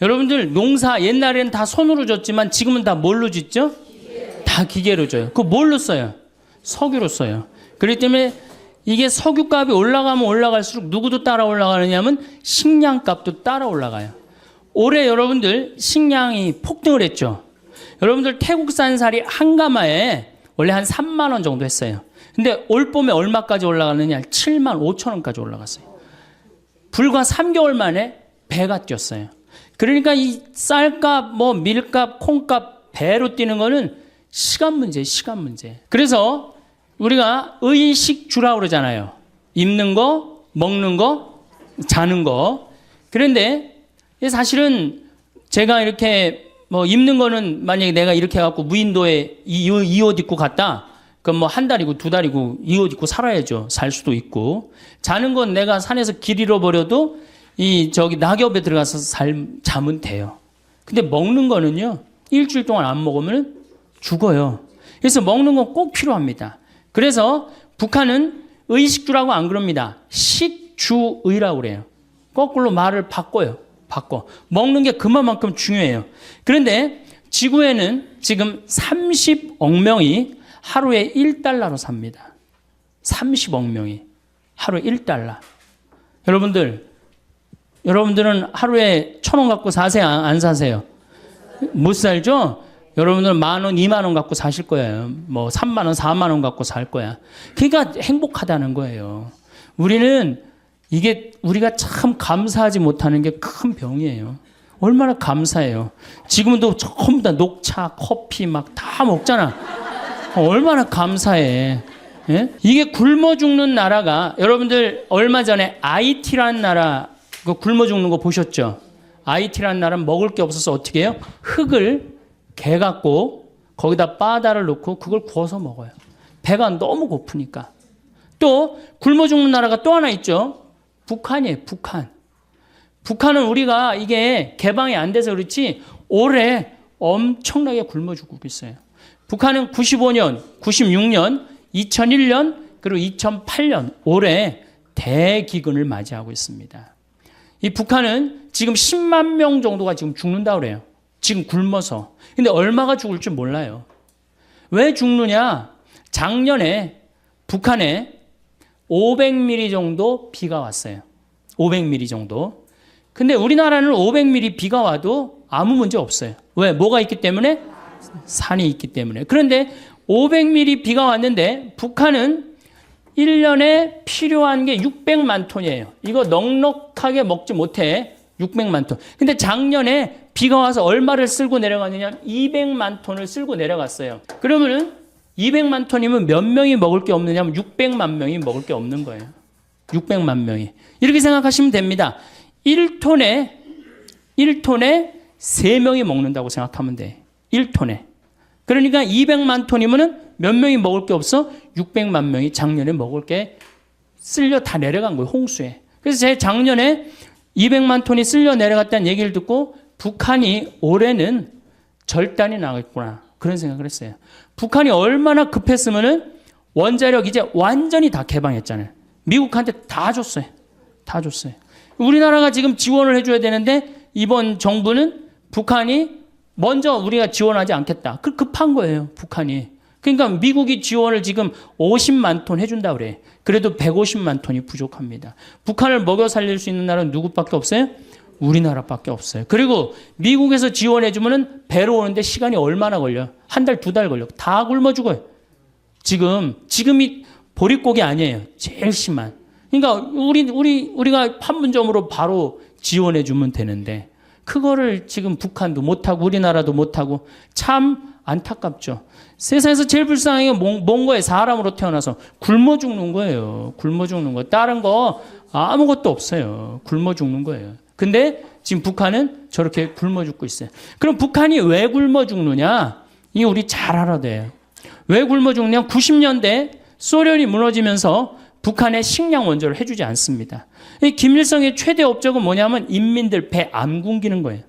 여러분들 농사 옛날에는 다 손으로 졌지만 지금은 다 뭘로 짓죠? 다 기계로 져요. 그거 뭘로 써요? 석유로 써요. 그렇기 때문에 이게 석유값이 올라가면 올라갈수록 누구도 따라 올라가느냐면 식량값도 따라 올라가요. 올해 여러분들 식량이 폭등을 했죠. 여러분들 태국산 쌀이 한 가마에 원래 한 3만 원 정도 했어요. 근데 올 봄에 얼마까지 올라가느냐? 7만 5천 원까지 올라갔어요. 불과 3개월 만에 배가 뛰었어요. 그러니까 이 쌀값, 밀값, 콩값 배로 뛰는 거는 시간 문제, 시간 문제. 그래서 우리가 의식주라고 그러잖아요. 입는 거, 먹는 거, 자는 거. 그런데 사실은 제가 이렇게 입는 거는 만약에 내가 이렇게 해갖고 무인도에 이 옷 입고 갔다. 그럼 한 달이고 두 달이고 이 옷 입고 살아야죠. 살 수도 있고. 자는 건 내가 산에서 길 잃어버려도 낙엽에 들어가서 자면 돼요. 근데 먹는 거는요, 일주일 동안 안 먹으면 죽어요. 그래서 먹는 건 꼭 필요합니다. 그래서 북한은 의식주라고 안 그럽니다. 식주의라고 그래요. 거꾸로 말을 바꿔요. 먹는 게 그만큼 중요해요. 그런데 지구에는 지금 30억 명이 하루에 1달러로 삽니다. 30억 명이 하루에 1달러. 여러분들은 하루에 1,000원 갖고 사세요? 안 사세요? 못 살죠? 여러분들은 10,000원, 20,000원 갖고 사실 거예요. 3만원, 4만원 갖고 살 거야. 그러니까 행복하다는 거예요. 우리가 참 감사하지 못하는 게 큰 병이에요. 얼마나 감사해요. 지금도 전부 다 녹차, 커피 막 다 먹잖아. 얼마나 감사해. 예? 이게 굶어 죽는 나라가, 여러분들 얼마 전에 IT라는 나라 그 굶어 죽는 거 보셨죠? IT라는 나라는 먹을 게 없어서 어떻게 해요? 흙을 개갖고 거기다 바다를 넣고 그걸 구워서 먹어요. 배가 너무 고프니까. 또 굶어 죽는 나라가 또 하나 있죠. 북한이에요. 북한은 우리가 이게 개방이 안 돼서 그렇지 올해 엄청나게 굶어 죽고 있어요. 북한은 95년, 96년, 2001년 그리고 2008년 올해 대기근을 맞이하고 있습니다. 이 북한은 지금 10만 명 정도가 지금 죽는다고 그래요. 지금 굶어서. 근데 얼마가 죽을 줄 몰라요. 왜 죽느냐? 작년에 북한에 500mm 정도 비가 왔어요. 500mm 정도. 근데 우리나라는 500mm 비가 와도 아무 문제 없어요. 왜? 뭐가 있기 때문에? 산이 있기 때문에. 그런데 500mm 비가 왔는데 북한은 1년에 필요한 게 600만 톤이에요. 이거 넉넉하게 먹지 못해. 600만 톤. 근데 작년에 비가 와서 얼마를 쓸고 내려갔느냐? 200만 톤을 쓸고 내려갔어요. 그러면은 200만 톤이면 몇 명이 먹을 게 없느냐면 600만 명이 먹을 게 없는 거예요. 600만 명이. 이렇게 생각하시면 됩니다. 1톤에 3명이 먹는다고 생각하면 돼. 1톤에. 그러니까 200만 톤이면은 몇 명이 먹을 게 없어? 600만 명이 작년에 먹을 게 쓸려 다 내려간 거예요. 홍수에. 그래서 제 작년에 200만 톤이 쓸려 내려갔다는 얘기를 듣고 북한이 올해는 절단이 나겠구나. 그런 생각을 했어요. 북한이 얼마나 급했으면은 원자력 이제 완전히 다 개방했잖아요. 미국한테 다 줬어요. 우리나라가 지금 지원을 해줘야 되는데 이번 정부는 북한이 먼저 우리가 지원하지 않겠다. 급한 거예요. 북한이. 그러니까 미국이 지원을 지금 50만 톤 해준다 그래. 그래도 150만 톤이 부족합니다. 북한을 먹여 살릴 수 있는 나라는 누구밖에 없어요? 우리나라밖에 없어요. 그리고 미국에서 지원해주면은 배로 오는데 시간이 얼마나 걸려? 한 달, 두 달 걸려. 다 굶어 죽어요. 지금이 보릿고기 아니에요. 제일 심한. 그러니까 우리가 판문점으로 바로 지원해주면 되는데 그거를 지금 북한도 못하고 우리나라도 못하고 참 안타깝죠. 세상에서 제일 불쌍한 게 뭔 거예요? 사람으로 태어나서 굶어 죽는 거예요. 굶어 죽는 거. 다른 거 아무것도 없어요. 굶어 죽는 거예요. 근데 지금 북한은 저렇게 굶어 죽고 있어요. 그럼 북한이 왜 굶어 죽느냐? 이게 우리 잘 알아야 돼요. 왜 굶어 죽느냐? 90년대 소련이 무너지면서 북한에 식량 원조를 해주지 않습니다. 김일성의 최대 업적은 뭐냐면 인민들 배 안 굶기는 거예요.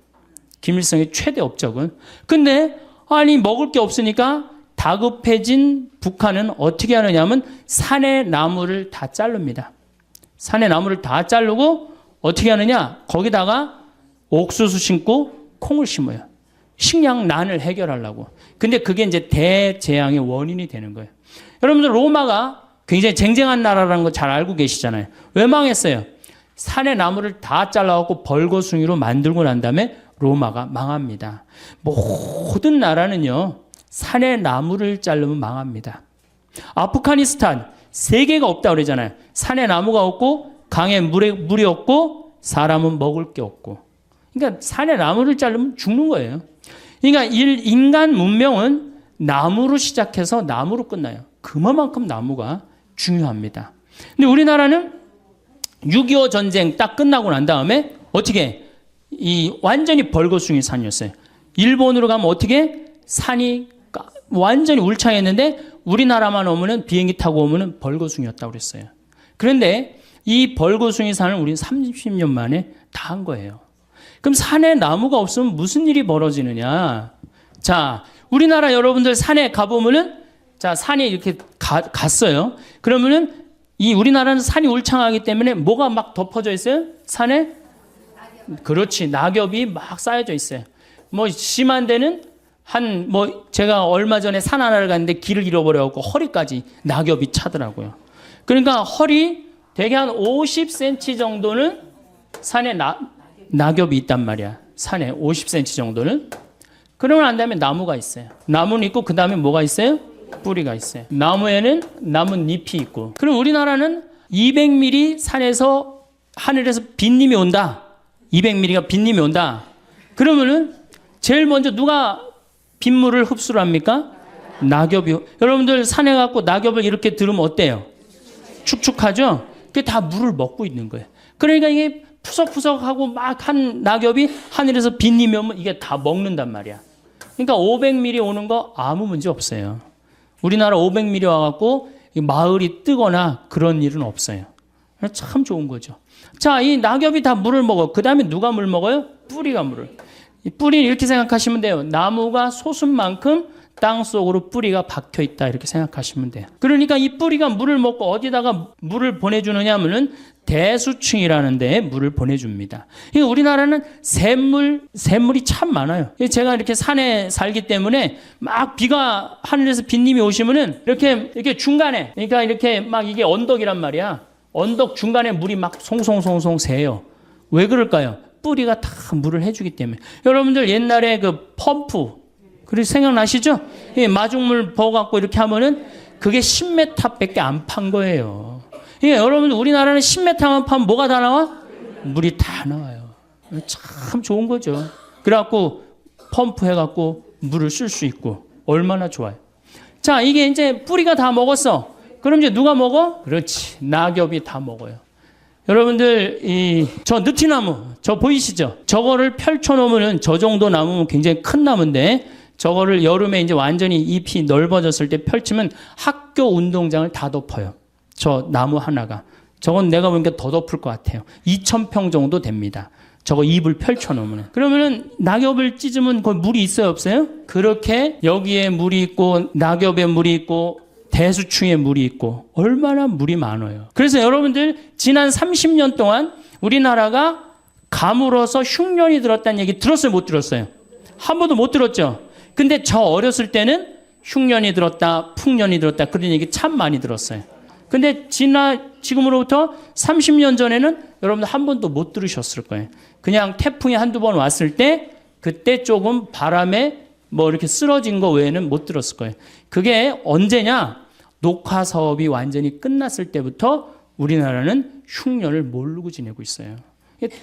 김일성의 최대 업적은. 근데 먹을 게 없으니까 다급해진 북한은 어떻게 하느냐면 산의 나무를 다 자릅니다. 산의 나무를 다 자르고 어떻게 하느냐? 거기다가 옥수수 심고 콩을 심어요. 식량난을 해결하려고. 근데 그게 이제 대재앙의 원인이 되는 거예요. 여러분들 로마가 굉장히 쟁쟁한 나라라는 거 잘 알고 계시잖아요. 왜 망했어요? 산의 나무를 다 잘라갖고 벌거숭이로 만들고 난 다음에 로마가 망합니다. 모든 나라는요, 산의 나무를 자르면 망합니다. 아프가니스탄, 세계가 없다 그러잖아요. 산에 나무가 없고, 강에 물이 없고, 사람은 먹을 게 없고. 그러니까 산에 나무를 자르면 죽는 거예요. 그러니까 인간 문명은 나무로 시작해서 나무로 끝나요. 그만큼 나무가 중요합니다. 근데 우리나라는 6.25 전쟁 딱 끝나고 난 다음에 어떻게 완전히 벌거숭이 산이었어요. 일본으로 가면 어떻게 산이 완전히 울창했는데 우리나라만 오면은 비행기 타고 오면은 벌거숭이였다고 그랬어요. 그런데 이 벌거숭이 산을 우리는 30년 만에 다 한 거예요. 그럼 산에 나무가 없으면 무슨 일이 벌어지느냐? 자, 우리나라 여러분들 산에 가보면은 자, 산에 이렇게 갔어요. 그러면은 이 우리나라는 산이 울창하기 때문에 뭐가 막 덮어져 있어요? 산에? 그렇지. 낙엽이 막 쌓여져 있어요. 뭐 심한 데는 제가 얼마 전에 산 하나를 갔는데 길을 잃어버려갖고 허리까지 낙엽이 차더라고요. 그러니까 허리 대개 한 50cm 정도는 산에 낙엽이 있단 말이야. 산에 50cm 정도는. 그러고 난 다음에 나무가 있어요. 나무는 있고 그 다음에 뭐가 있어요? 뿌리가 있어요. 나무에는 나뭇잎이 있고. 그럼 우리나라는 200mm 산에서 하늘에서 빗님이 온다. 200mm가 빗님이 온다. 그러면은 제일 먼저 누가 빗물을 흡수를 합니까? 낙엽이. 여러분들 산에 가고 낙엽을 이렇게 들으면 어때요? 축축하죠? 그게 다 물을 먹고 있는 거예요. 그러니까 이게 푸석푸석하고 막 한 낙엽이 하늘에서 빗님이 오면 이게 다 먹는단 말이야. 그러니까 500mm 오는 거 아무 문제 없어요. 우리나라 500mm 와갖고 마을이 뜨거나 그런 일은 없어요. 참 좋은 거죠. 자, 이 낙엽이 다 물을 먹어. 그 다음에 누가 물 먹어요? 뿌리가 물을. 이 뿌리는 이렇게 생각하시면 돼요. 나무가 솟은 만큼 땅 속으로 뿌리가 박혀 있다. 이렇게 생각하시면 돼요. 그러니까 이 뿌리가 물을 먹고 어디다가 물을 보내주느냐 하면은 대수층이라는 데에 물을 보내줍니다. 그러니까 우리나라는 샘물이 참 많아요. 제가 이렇게 산에 살기 때문에 막 비가 하늘에서 빗님이 오시면은 이렇게 중간에, 그러니까 이렇게 막 이게 언덕이란 말이야. 언덕 중간에 물이 막 송송송송 새요. 왜 그럴까요? 뿌리가 다 물을 해주기 때문에. 여러분들 옛날에 그 펌프, 그리고 생각나시죠? 마중물 부어갖고 이렇게 하면은 그게 10m밖에 안 판 거예요. 여러분들 우리나라는 10m만 파면 뭐가 다 나와? 물이 다 나와요. 참 좋은 거죠. 그래갖고 펌프 해갖고 물을 쓸 수 있고 얼마나 좋아요. 자, 이게 이제 뿌리가 다 먹었어. 그럼 이제 누가 먹어? 그렇지. 낙엽이 다 먹어요. 여러분들 저 느티나무 저 보이시죠? 저거를 펼쳐놓으면 저 정도 나무면 굉장히 큰 나무인데 저거를 여름에 이제 완전히 잎이 넓어졌을 때 펼치면 학교 운동장을 다 덮어요. 저 나무 하나가. 저건 내가 보니까 더 덮을 것 같아요. 2,000평 정도 됩니다. 저거 잎을 펼쳐놓으면. 그러면은 낙엽을 찢으면 거기 물이 있어요, 없어요? 그렇게 여기에 물이 있고 낙엽에 물이 있고 대수층에 물이 있고 얼마나 물이 많아요. 그래서 여러분들 지난 30년 동안 우리나라가 가물어서 흉년이 들었다는 얘기 들었어요, 못 들었어요? 한 번도 못 들었죠? 근데 저 어렸을 때는 흉년이 들었다, 풍년이 들었다 그런 얘기 참 많이 들었어요. 근데 지금으로부터 30년 전에는 여러분들 한 번도 못 들으셨을 거예요. 그냥 태풍이 한두 번 왔을 때 그때 조금 바람에 뭐 이렇게 쓰러진 거 외에는 못 들었을 거예요. 그게 언제냐? 녹화 사업이 완전히 끝났을 때부터 우리나라는 흉년을 모르고 지내고 있어요.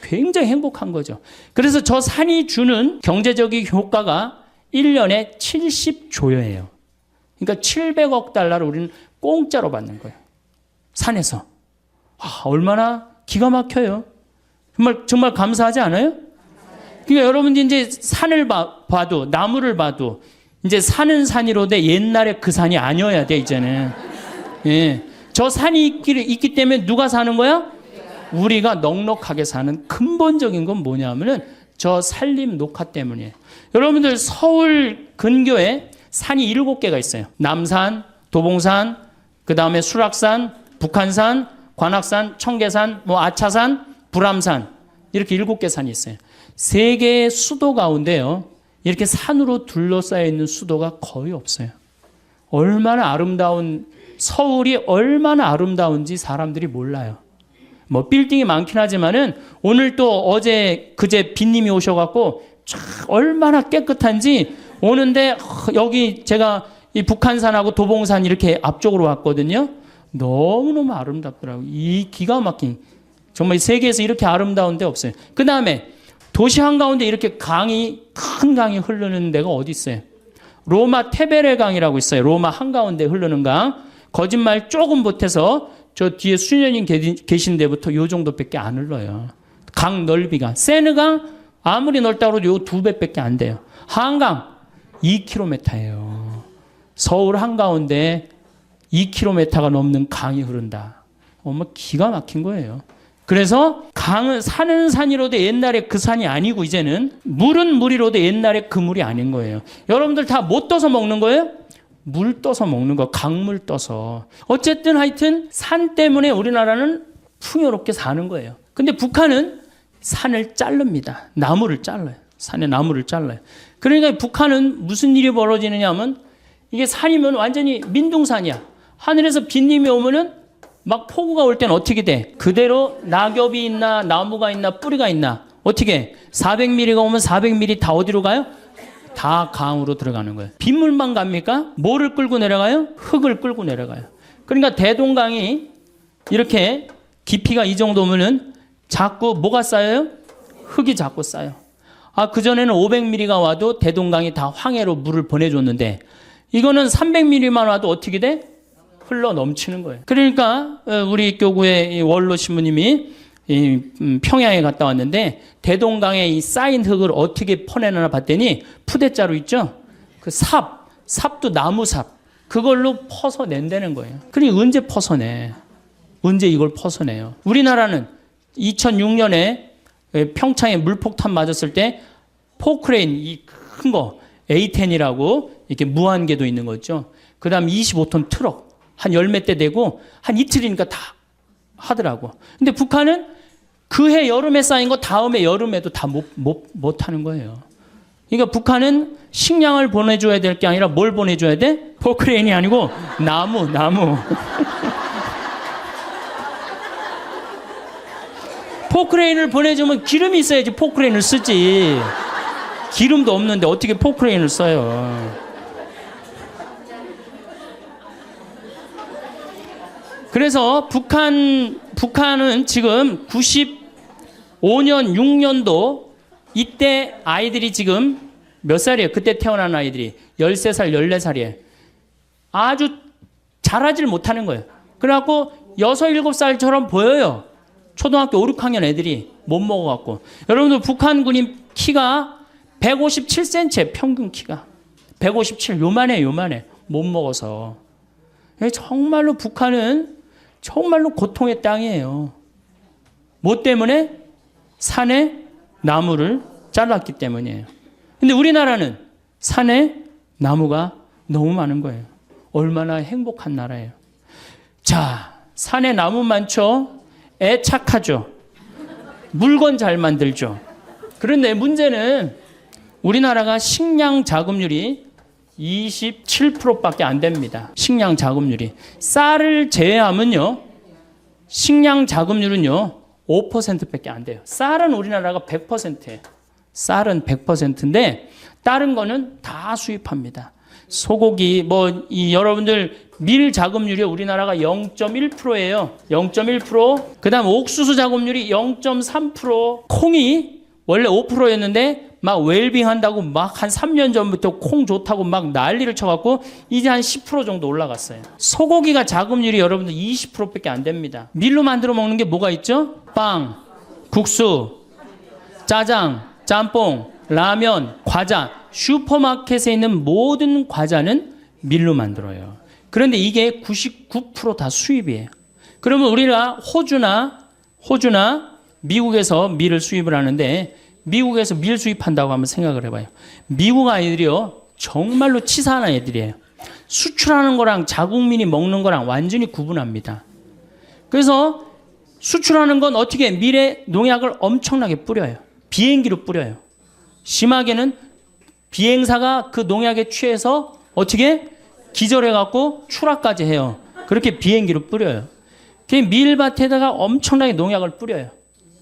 굉장히 행복한 거죠. 그래서 저 산이 주는 경제적인 효과가 1년에 70조예요. 그러니까 700억 달러를 우리는 공짜로 받는 거예요. 산에서. 얼마나 기가 막혀요. 정말 감사하지 않아요? 그러니까 여러분들이 이제 산을 봐도, 나무를 봐도, 이제 산은 산이로되 옛날에 그 산이 아니어야 돼, 이제는. 예. 저 산이 있기 때문에 누가 사는 거야? 우리가 넉넉하게 사는 근본적인 건 뭐냐면은 저 산림 녹화 때문이에요. 여러분들 서울 근교에 산이 7개가 있어요. 남산, 도봉산, 그 다음에 수락산, 북한산, 관악산, 청계산, 아차산, 불암산 이렇게 7개 산이 있어요. 세계의 수도 가운데요, 이렇게 산으로 둘러싸여 있는 수도가 거의 없어요. 얼마나 아름다운, 서울이 얼마나 아름다운지 사람들이 몰라요. 뭐 빌딩이 많긴 하지만은 오늘 또 어제 그제 빈님이 오셔갖고 얼마나 깨끗한지 오는데, 여기 제가 이 북한산하고 도봉산 이렇게 앞쪽으로 왔거든요. 너무너무 아름답더라고요. 이 기가 막힌, 정말 세계에서 이렇게 아름다운 데 없어요. 그 다음에 도시 한가운데 이렇게 큰 강이 흐르는 데가 어디 있어요? 로마 테베레 강이라고 있어요. 로마 한가운데 흐르는 강. 거짓말 조금 못해서 저 뒤에 수녀님 계신 데부터 요 정도밖에 안 흘러요. 강 넓이가. 세느강 아무리 넓다고 해도 요 2배밖에 안 돼요. 한강 2km예요. 서울 한가운데 2km가 넘는 강이 흐른다. 정말 기가 막힌 거예요. 그래서 강은 산은 산이로도 옛날에 그 산이 아니고 이제는 물은 물이로도 옛날에 그 물이 아닌 거예요. 여러분들 다 못 떠서 먹는 거예요? 물 떠서 먹는 거, 강물 떠서. 어쨌든 하여튼 산 때문에 우리나라는 풍요롭게 사는 거예요. 근데 북한은 산을 자릅니다. 나무를 잘라요. 산에 나무를 잘라요. 그러니까 북한은 무슨 일이 벌어지느냐 하면, 이게 산이면 완전히 민둥산이야. 하늘에서 빈님이 오면은 막 폭우가 올 때는 어떻게 돼? 그대로 낙엽이 있나 나무가 있나 뿌리가 있나 어떻게 400mm가 오면 400mm 다 어디로 가요? 다 강으로 들어가는 거예요. 빗물만 갑니까? 뭐를 끌고 내려가요? 흙을 끌고 내려가요. 그러니까 대동강이 이렇게 깊이가 이 정도면은 자꾸 뭐가 쌓여요? 흙이 자꾸 쌓여. 그전에는 500mm가 와도 대동강이 다 황해로 물을 보내줬는데, 이거는 300mm만 와도 어떻게 돼? 흘러 넘치는 거예요. 그러니까 우리 교구의 원로 신부님이 평양에 갔다 왔는데 대동강에 이 쌓인 흙을 어떻게 퍼내나 봤더니 푸대자루 있죠? 그 삽도 나무삽, 그걸로 퍼서 낸다는 거예요. 그러니 언제 퍼서내? 언제 이걸 퍼서내요? 우리나라는 2006년에 평창에 물폭탄 맞았을 때 포크레인, 이 큰 거 A10이라고 이렇게 무한궤도 있는 거죠. 그 다음 25톤 트럭 한 열 몇 대 되고 한 이틀이니까 다 하더라고. 근데 북한은 그해 여름에 쌓인 거 다음에 여름에도 다 못 하는 거예요. 그러니까 북한은 식량을 보내줘야 될 게 아니라 뭘 보내줘야 돼? 포크레인이 아니고 나무. 포크레인을 보내주면 기름이 있어야지 포크레인을 쓰지. 기름도 없는데 어떻게 포크레인을 써요? 그래서 북한은 지금 95년, 6년도 이때 아이들이 지금 몇 살이에요? 그때 태어난 아이들이 13살, 14살이에요. 아주 자라질 못하는 거예요. 그래갖고 6, 7살처럼 보여요. 초등학교 5, 6학년 애들이 못 먹어갖고. 여러분들 북한 군인 키가 157cm, 평균 키가 157, 요만해. 못 먹어서. 정말로 북한은 정말로 고통의 땅이에요. 뭐 때문에? 산에 나무를 잘랐기 때문이에요. 근데 우리나라는 산에 나무가 너무 많은 거예요. 얼마나 행복한 나라예요. 자, 산에 나무 많죠? 애 착하죠? 물건 잘 만들죠? 그런데 문제는 우리나라가 식량 자급률이 27%밖에 안 됩니다. 식량 자급률이. 쌀을 제외하면요, 식량 자급률은요 5%밖에 안 돼요. 쌀은 우리나라가 100%예요. 쌀은 100%인데 다른 거는 다 수입합니다. 소고기, 여러분들 밀 자급률이 우리나라가 0.1%예요. 0.1%. 그 다음 옥수수 자급률이 0.3%. 콩이 원래 5%였는데 막 웰빙 한다고 막 한 3년 전부터 콩 좋다고 막 난리를 쳐갖고 이제 한 10% 정도 올라갔어요. 소고기가 자급률이 여러분들 20%밖에 안 됩니다. 밀로 만들어 먹는 게 뭐가 있죠? 빵, 국수, 짜장, 짬뽕, 라면, 과자. 슈퍼마켓에 있는 모든 과자는 밀로 만들어요. 그런데 이게 99% 다 수입이에요. 그러면 우리가 호주나 미국에서 밀을 수입을 하는데, 미국에서 밀 수입한다고 한번 생각을 해봐요. 미국 아이들이요, 정말로 치사한 애들이에요. 수출하는 거랑 자국민이 먹는 거랑 완전히 구분합니다. 그래서 수출하는 건 어떻게 밀에 농약을 엄청나게 뿌려요. 비행기로 뿌려요. 심하게는 비행사가 그 농약에 취해서 어떻게 기절해갖고 추락까지 해요. 그렇게 비행기로 뿌려요. 그 밀밭에다가 엄청나게 농약을 뿌려요.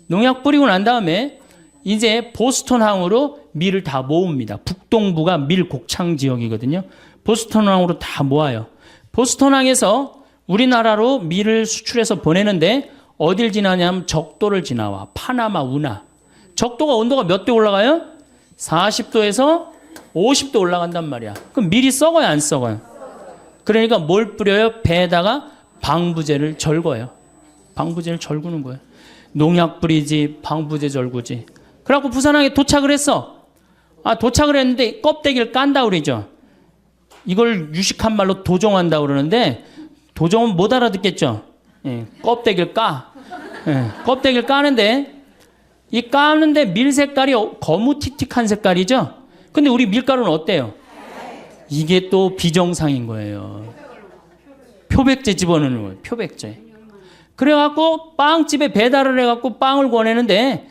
농약 뿌리고 난 다음에 이제 보스턴항으로 밀을 다 모읍니다. 북동부가 밀 곡창 지역이거든요. 보스턴항으로 다 모아요. 보스턴항에서 우리나라로 밀을 수출해서 보내는데 어딜 지나냐면 적도를 지나와. 파나마, 운하. 적도가 온도가 몇 도 올라가요? 40도에서 50도 올라간단 말이야. 그럼 밀이 썩어요, 안 썩어요? 그러니까 뭘 뿌려요? 배에다가 방부제를 절거요. 방부제를 절구는 거예요. 농약 뿌리지, 방부제 절구지. 그래갖고 부산항에 도착을 했어. 도착을 했는데 껍데기를 깐다 그러죠. 이걸 유식한 말로 도종한다 그러는데 도종은 못 알아듣겠죠. 예, 껍데기를 까. 예, 껍데기를 까는데 이 까는데 밀 색깔이 거무틱틱한 색깔이죠. 근데 우리 밀가루는 어때요? 이게 또 비정상인 거예요. 표백제 집어넣는 거예요. 표백제. 그래갖고 빵집에 배달을 해갖고 빵을 구워내는데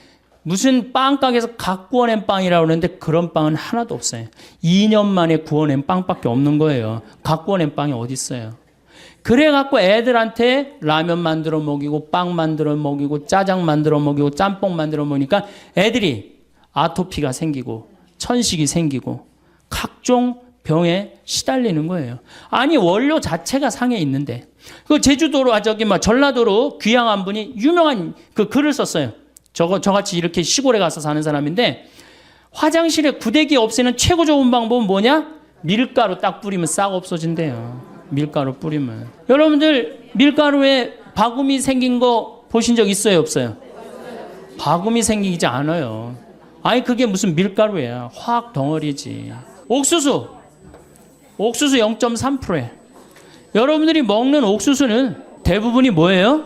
무슨 빵가게에서 각 구워낸 빵이라고 그러는데 그런 빵은 하나도 없어요. 2년 만에 구워낸 빵밖에 없는 거예요. 각 구워낸 빵이 어디 있어요. 그래갖고 애들한테 라면 만들어 먹이고 빵 만들어 먹이고 짜장 만들어 먹이고 짬뽕 만들어 먹으니까 애들이 아토피가 생기고 천식이 생기고 각종 병에 시달리는 거예요. 아니 원료 자체가 상해 있는데 그 제주도로 전라도로 귀향한 분이 유명한 그 글을 썼어요. 저같이 이렇게 시골에 가서 사는 사람인데 화장실에 구데기 없애는 최고 좋은 방법은 뭐냐? 밀가루 딱 뿌리면 싹 없어진대요. 밀가루 뿌리면. 여러분들 밀가루에 바구미 생긴 거 보신 적 있어요, 없어요? 바구미 생기지 않아요. 아니 그게 무슨 밀가루야. 화학 덩어리지. 옥수수 0.3%예요. 여러분들이 먹는 옥수수는 대부분이 뭐예요?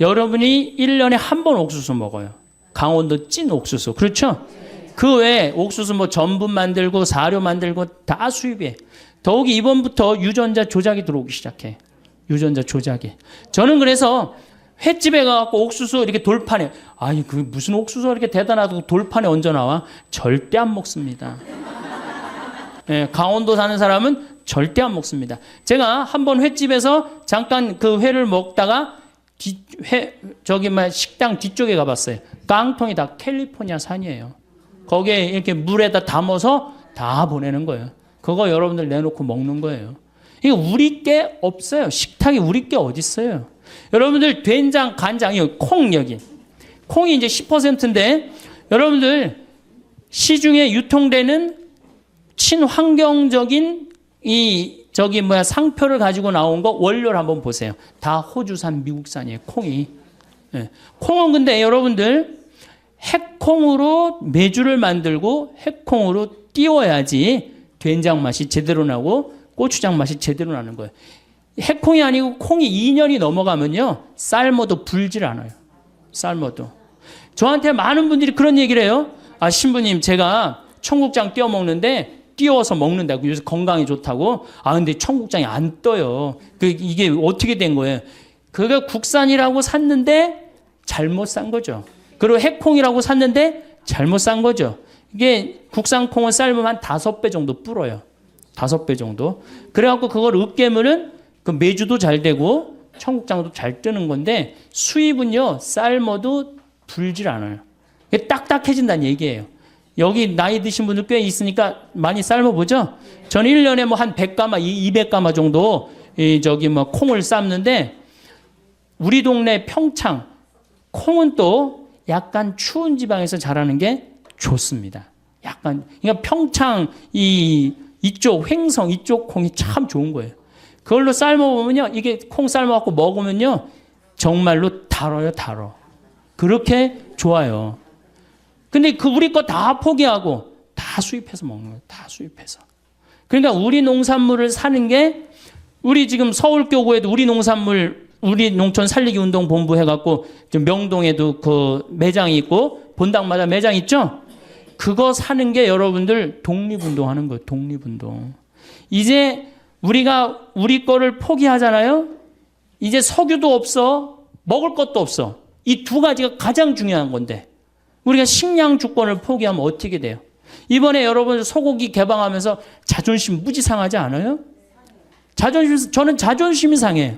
여러분이 1년에 한 번 옥수수 먹어요. 강원도 찐 옥수수. 그렇죠? 그 외에 옥수수 뭐 전분 만들고 사료 만들고 다 수입해. 더욱이 이번부터 유전자 조작이 들어오기 시작해. 유전자 조작이. 저는 그래서 횟집에 가서 옥수수 이렇게 돌판에 아니 그 무슨 옥수수가 이렇게 대단하다고 돌판에 얹어 나와? 절대 안 먹습니다. 예, 강원도 사는 사람은 절대 안 먹습니다. 제가 한번 횟집에서 잠깐 그 회를 먹다가 식당 뒤쪽에 가봤어요. 깡통이 다 캘리포니아 산이에요. 거기에 이렇게 물에다 담아서 다 보내는 거예요. 그거 여러분들 내놓고 먹는 거예요. 이거 우리 게 없어요. 식탁이 우리 게 어디 있어요? 여러분들 된장, 간장, 콩 여기. 콩이 이제 10%인데 여러분들 시중에 유통되는 친환경적인 상표를 가지고 나온 거 원료를 한번 보세요. 다 호주산, 미국산이에요. 콩이. 네. 콩은 근데 여러분들 핵콩으로 메주를 만들고 핵콩으로 띄워야지 된장 맛이 제대로 나고 고추장 맛이 제대로 나는 거예요. 핵콩이 아니고 콩이 2년이 넘어가면요. 삶아도 불질 않아요. 삶아도. 저한테 많은 분들이 그런 얘기를 해요. 신부님 제가 청국장 띄워 먹는데 띄워서 먹는다고 요새 건강에 좋다고. 근데 청국장이 안 떠요. 이게 어떻게 된 거예요? 그거 국산이라고 샀는데 잘못 산 거죠. 그리고 핵콩이라고 샀는데 잘못 산 거죠. 이게 국산 콩은 삶으면 한 5배 정도 불어요. 5배 정도. 그래갖고 그걸 으깨면은 그 메주도 잘 되고 청국장도 잘 뜨는 건데 수입은요 삶아도 불질 않아요. 딱딱해진다는 얘기예요. 여기 나이 드신 분들 꽤 있으니까 많이 삶아보죠. 저는 1년에 뭐 한 100가마, 200가마 정도 콩을 삶는데 우리 동네 평창 콩은 또 약간 추운 지방에서 자라는 게 좋습니다. 그러니까 평창 이쪽 횡성 이쪽 콩이 참 좋은 거예요. 그걸로 삶아보면요, 이게 콩 삶아갖고 먹으면요 정말로 달아요. 그렇게 좋아요. 근데 우리 거 다 포기하고 다 수입해서 먹는 거예요. 다 수입해서. 그러니까 우리 농산물을 사는 게 우리 지금 서울교구에도 우리 농촌 살리기 운동 본부 해갖고 명동에도 그 매장이 있고 본당마다 매장 있죠? 그거 사는 게 여러분들 독립운동 하는 거예요. 독립운동. 이제 우리가 우리 거를 포기하잖아요? 이제 석유도 없어. 먹을 것도 없어. 이 두 가지가 가장 중요한 건데. 우리가 식량 주권을 포기하면 어떻게 돼요? 이번에 여러분 소고기 개방하면서 자존심 무지 상하지 않아요? 저는 자존심이 상해요.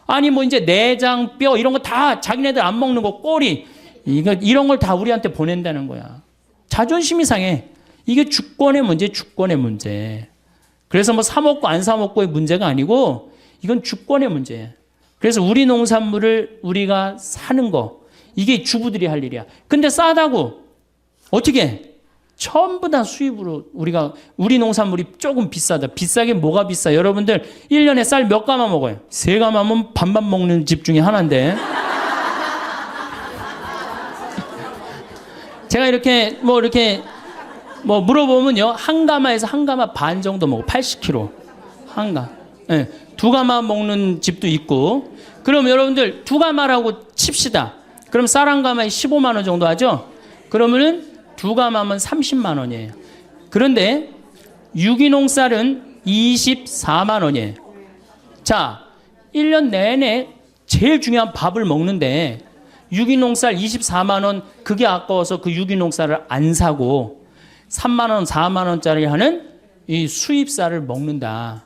아니 뭐 이제 내장, 뼈 이런 거 다 자기네들 안 먹는 거, 꼬리 이런 걸 다 우리한테 보낸다는 거야. 자존심이 상해. 이게 주권의 문제, 주권의 문제. 그래서 뭐 사 먹고 안 사 먹고의 문제가 아니고 이건 주권의 문제예요. 그래서 우리 농산물을 우리가 사는 거, 이게 주부들이 할 일이야. 근데 싸다고 어떻게 해? 전부 다 수입으로 우리 농산물이 조금 비싸다. 비싸게 뭐가 비싸? 여러분들 1년에 쌀 몇 가마 먹어요? 3가마면 반반 먹는 집 중에 하나인데. 제가 이렇게 물어보면요. 한 가마에서 한 가마 반 정도 먹어. 80kg. 한 가. 네. 2가마 먹는 집도 있고. 그럼 여러분들 2가마라고 칩시다. 그럼 쌀 한 가마에 15만 원 정도 하죠? 그러면은 2가마면 30만 원이에요. 그런데 유기농 쌀은 24만 원이에요. 자, 1년 내내 제일 중요한 밥을 먹는데 유기농 쌀 24만 원, 그게 아까워서 그 유기농 쌀을 안 사고 3만 원, 4만 원짜리 하는 이 수입 쌀을 먹는다.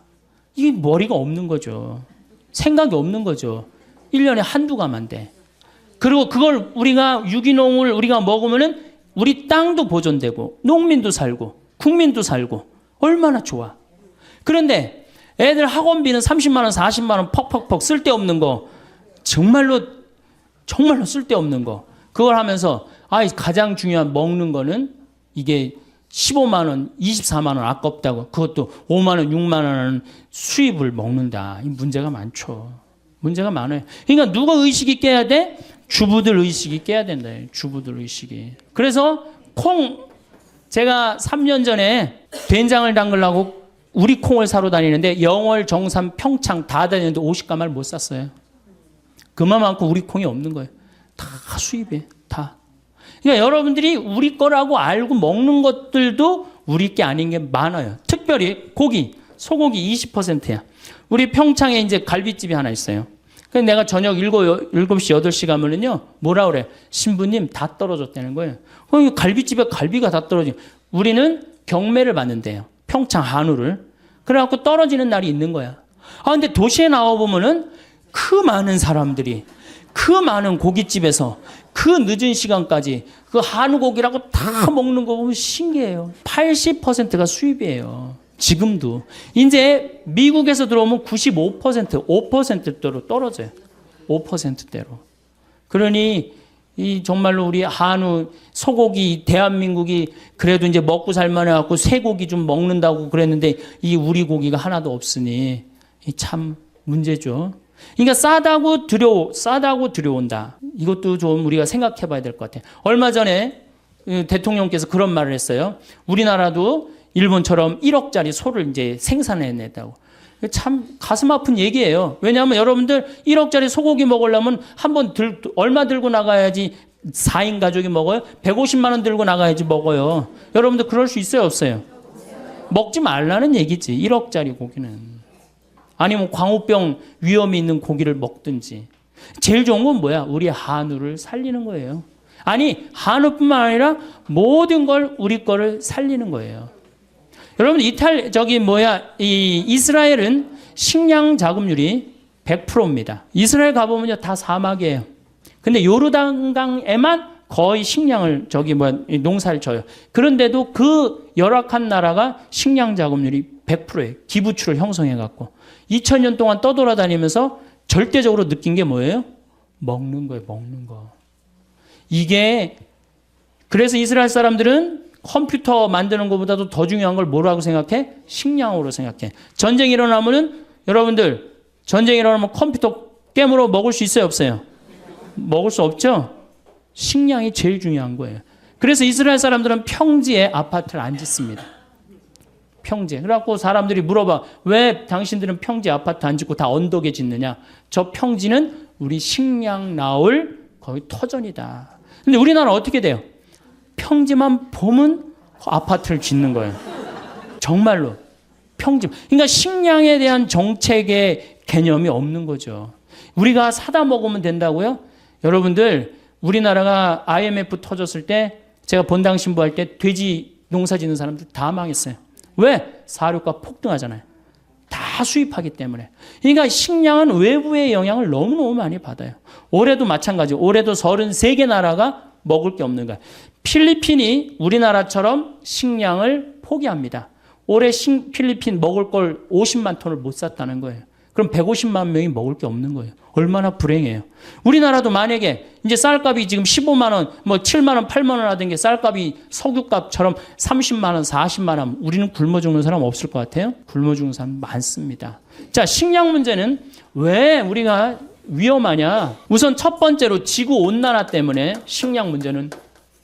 이게 머리가 없는 거죠. 생각이 없는 거죠. 1년에 한두 가마인데. 그리고 그걸 유기농을 우리가 먹으면은 우리 땅도 보존되고 농민도 살고 국민도 살고 얼마나 좋아. 그런데 애들 학원비는 30만 원, 40만 원 퍽퍽퍽 쓸데없는 거, 정말로 쓸데없는 거, 그걸 하면서 가장 중요한 먹는 거는 이게 15만 원, 24만 원 아깝다고, 그것도 5만 원, 6만 원 수입을 먹는다. 이 문제가 많죠. 문제가 많아요. 그러니까 누가 의식이 깨야 돼? 주부들 의식이 깨야 된다. 주부들 의식이. 그래서 제가 3년 전에 된장을 담그려고 우리 콩을 사러 다니는데 영월, 정삼, 평창 다 다니는데 50가마를 못 샀어요. 그만큼 우리 콩이 없는 거예요. 다 수입이에요. 다. 그러니까 여러분들이 우리 거라고 알고 먹는 것들도 우리 게 아닌 게 많아요. 특별히 고기, 소고기 20%야. 우리 평창에 이제 갈비집이 하나 있어요. 그래서 내가 저녁 7시, 8시 가면은요, 뭐라 그래? 신부님 다 떨어졌다는 거예요. 갈비집에 갈비가 다 떨어지고, 우리는 경매를 받는데요. 평창 한우를. 그래갖고 떨어지는 날이 있는 거야. 근데 도시에 나와보면은 그 많은 사람들이, 그 많은 고깃집에서 그 늦은 시간까지 그 한우 고기라고 다 먹는 거 보면 신기해요. 80%가 수입이에요. 지금도. 이제 미국에서 들어오면 95%, 5%대로 떨어져요. 5%대로. 그러니 정말로 우리 한우, 소고기, 대한민국이 그래도 이제 먹고 살만해 갖고 쇠고기 좀 먹는다고 그랬는데 이 우리 고기가 하나도 없으니 참 문제죠. 그러니까 싸다고 들여온다. 이것도 좀 우리가 생각해 봐야 될 것 같아요. 얼마 전에 대통령께서 그런 말을 했어요. 우리나라도 일본처럼 1억짜리 소를 이제 생산해냈다고. 참 가슴 아픈 얘기예요. 왜냐하면 여러분들 1억짜리 소고기 먹으려면 얼마 들고 나가야지 4인 가족이 먹어요? 150만 원 들고 나가야지 먹어요. 여러분들 그럴 수 있어요, 없어요? 먹지 말라는 얘기지. 1억짜리 고기는. 아니면 광우병 위험이 있는 고기를 먹든지. 제일 좋은 건 뭐야? 우리 한우를 살리는 거예요. 아니, 한우뿐만 아니라 모든 걸 우리 거를 살리는 거예요. 여러분, 이스라엘은 식량 자급률이 100%입니다. 이스라엘 가보면요, 다 사막이에요. 근데 요르단강에만 거의 식량을 농사를 져요. 그런데도 그 열악한 나라가 식량 자급률이 100%예요. 기부추를 형성해갖고. 2000년 동안 떠돌아다니면서 절대적으로 느낀 게 뭐예요? 먹는 거예요, 먹는 거. 그래서 이스라엘 사람들은 컴퓨터 만드는 것보다도 더 중요한 걸 뭐라고 생각해? 식량으로 생각해. 전쟁이 일어나면은, 여러분들, 전쟁이 일어나면 컴퓨터 깨물어 먹을 수 있어요, 없어요? 먹을 수 없죠? 식량이 제일 중요한 거예요. 그래서 이스라엘 사람들은 평지에 아파트를 안 짓습니다. 평지에. 그래갖고 사람들이 물어봐. 왜 당신들은 평지 아파트 안 짓고 다 언덕에 짓느냐? 저 평지는 우리 식량 나올 거의 터전이다. 근데 우리나라는 어떻게 돼요? 평지만 보면 아파트를 짓는 거예요. 정말로. 평지. 그러니까 식량에 대한 정책의 개념이 없는 거죠. 우리가 사다 먹으면 된다고요? 여러분들, 우리나라가 IMF 터졌을 때 제가 본당 신부할 때 돼지 농사 짓는 사람들 다 망했어요. 왜? 사료가 폭등하잖아요. 다 수입하기 때문에. 그러니까 식량은 외부의 영향을 너무너무 많이 받아요. 올해도 마찬가지. 올해도 33개 나라가 먹을 게 없는 거예요. 필리핀이 우리나라처럼 식량을 포기합니다. 올해 필리핀 먹을 걸 50만 톤을 못 샀다는 거예요. 그럼 150만 명이 먹을 게 없는 거예요. 얼마나 불행해요. 우리나라도 만약에 이제 쌀값이 지금 15만 원, 뭐 7만 원, 8만 원 하던 게 쌀값이 석유값처럼 30만 원, 40만 원, 우리는 굶어 죽는 사람 없을 것 같아요? 굶어 죽는 사람 많습니다. 자, 식량 문제는 왜 우리가 위험하냐? 우선 첫 번째로 지구 온난화 때문에 식량 문제는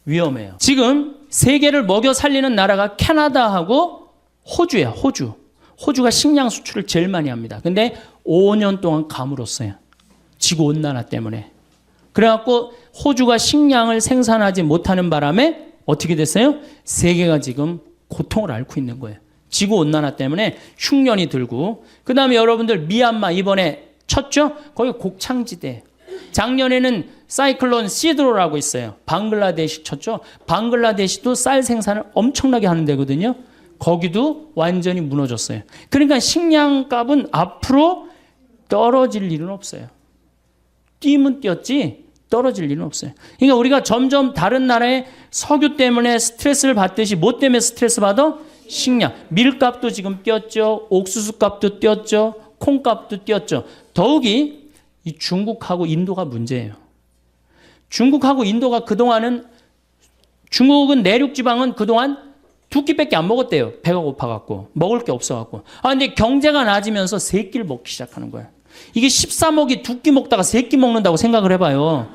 위험해요. 지금 세계를 먹여 살리는 나라가 캐나다하고 호주예요. 호주. 호주가 식량 수출을 제일 많이 합니다. 근데 5년 동안 가물었어요. 지구온난화 때문에. 그래갖고 호주가 식량을 생산하지 못하는 바람에 어떻게 됐어요? 세계가 지금 고통을 앓고 있는 거예요. 지구온난화 때문에 흉년이 들고. 그 다음에 여러분들 미얀마 이번에 쳤죠? 거기 곡창지대. 작년에는 사이클론 시드로라고 있어요. 방글라데시 쳤죠? 방글라데시도 쌀 생산을 엄청나게 하는 데거든요. 거기도 완전히 무너졌어요. 그러니까 식량값은 앞으로 떨어질 일은 없어요. 뛰면 뛰었지 떨어질 일은 없어요. 그러니까 우리가 점점 다른 나라의 석유 때문에 스트레스를 받듯이 뭐 때문에 스트레스 받아? 식량. 밀값도 지금 뛰었죠. 옥수수값도 뛰었죠. 콩값도 뛰었죠. 더욱이 이 중국하고 인도가 문제예요. 중국하고 인도가 그동안은 중국은 내륙 지방은 그동안 두 끼밖에 안 먹었대요. 배가 고파갖고. 먹을 게 없어갖고. 근데 경제가 나아지면서 세 끼를 먹기 시작하는 거예요. 이게 13억이 두 끼 먹다가 세 끼 먹는다고 생각을 해봐요.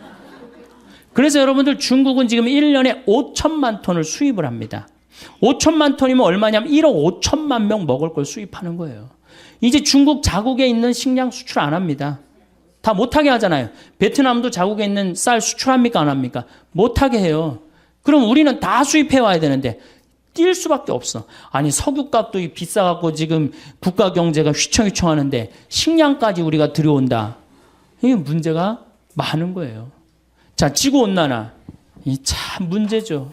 그래서 여러분들 중국은 지금 1년에 5천만 톤을 수입을 합니다. 5천만 톤이면 얼마냐면 1억 5천만 명 먹을 걸 수입하는 거예요. 이제 중국 자국에 있는 식량 수출 안 합니다. 다 못하게 하잖아요. 베트남도 자국에 있는 쌀 수출합니까? 안 합니까? 못하게 해요. 그럼 우리는 다 수입해 와야 되는데 뛸 수밖에 없어. 아니 석유값도 비싸갖고 지금 국가 경제가 휘청휘청하는데 식량까지 우리가 들여온다. 이게 문제가 많은 거예요. 자, 지구온난화. 이 참 문제죠.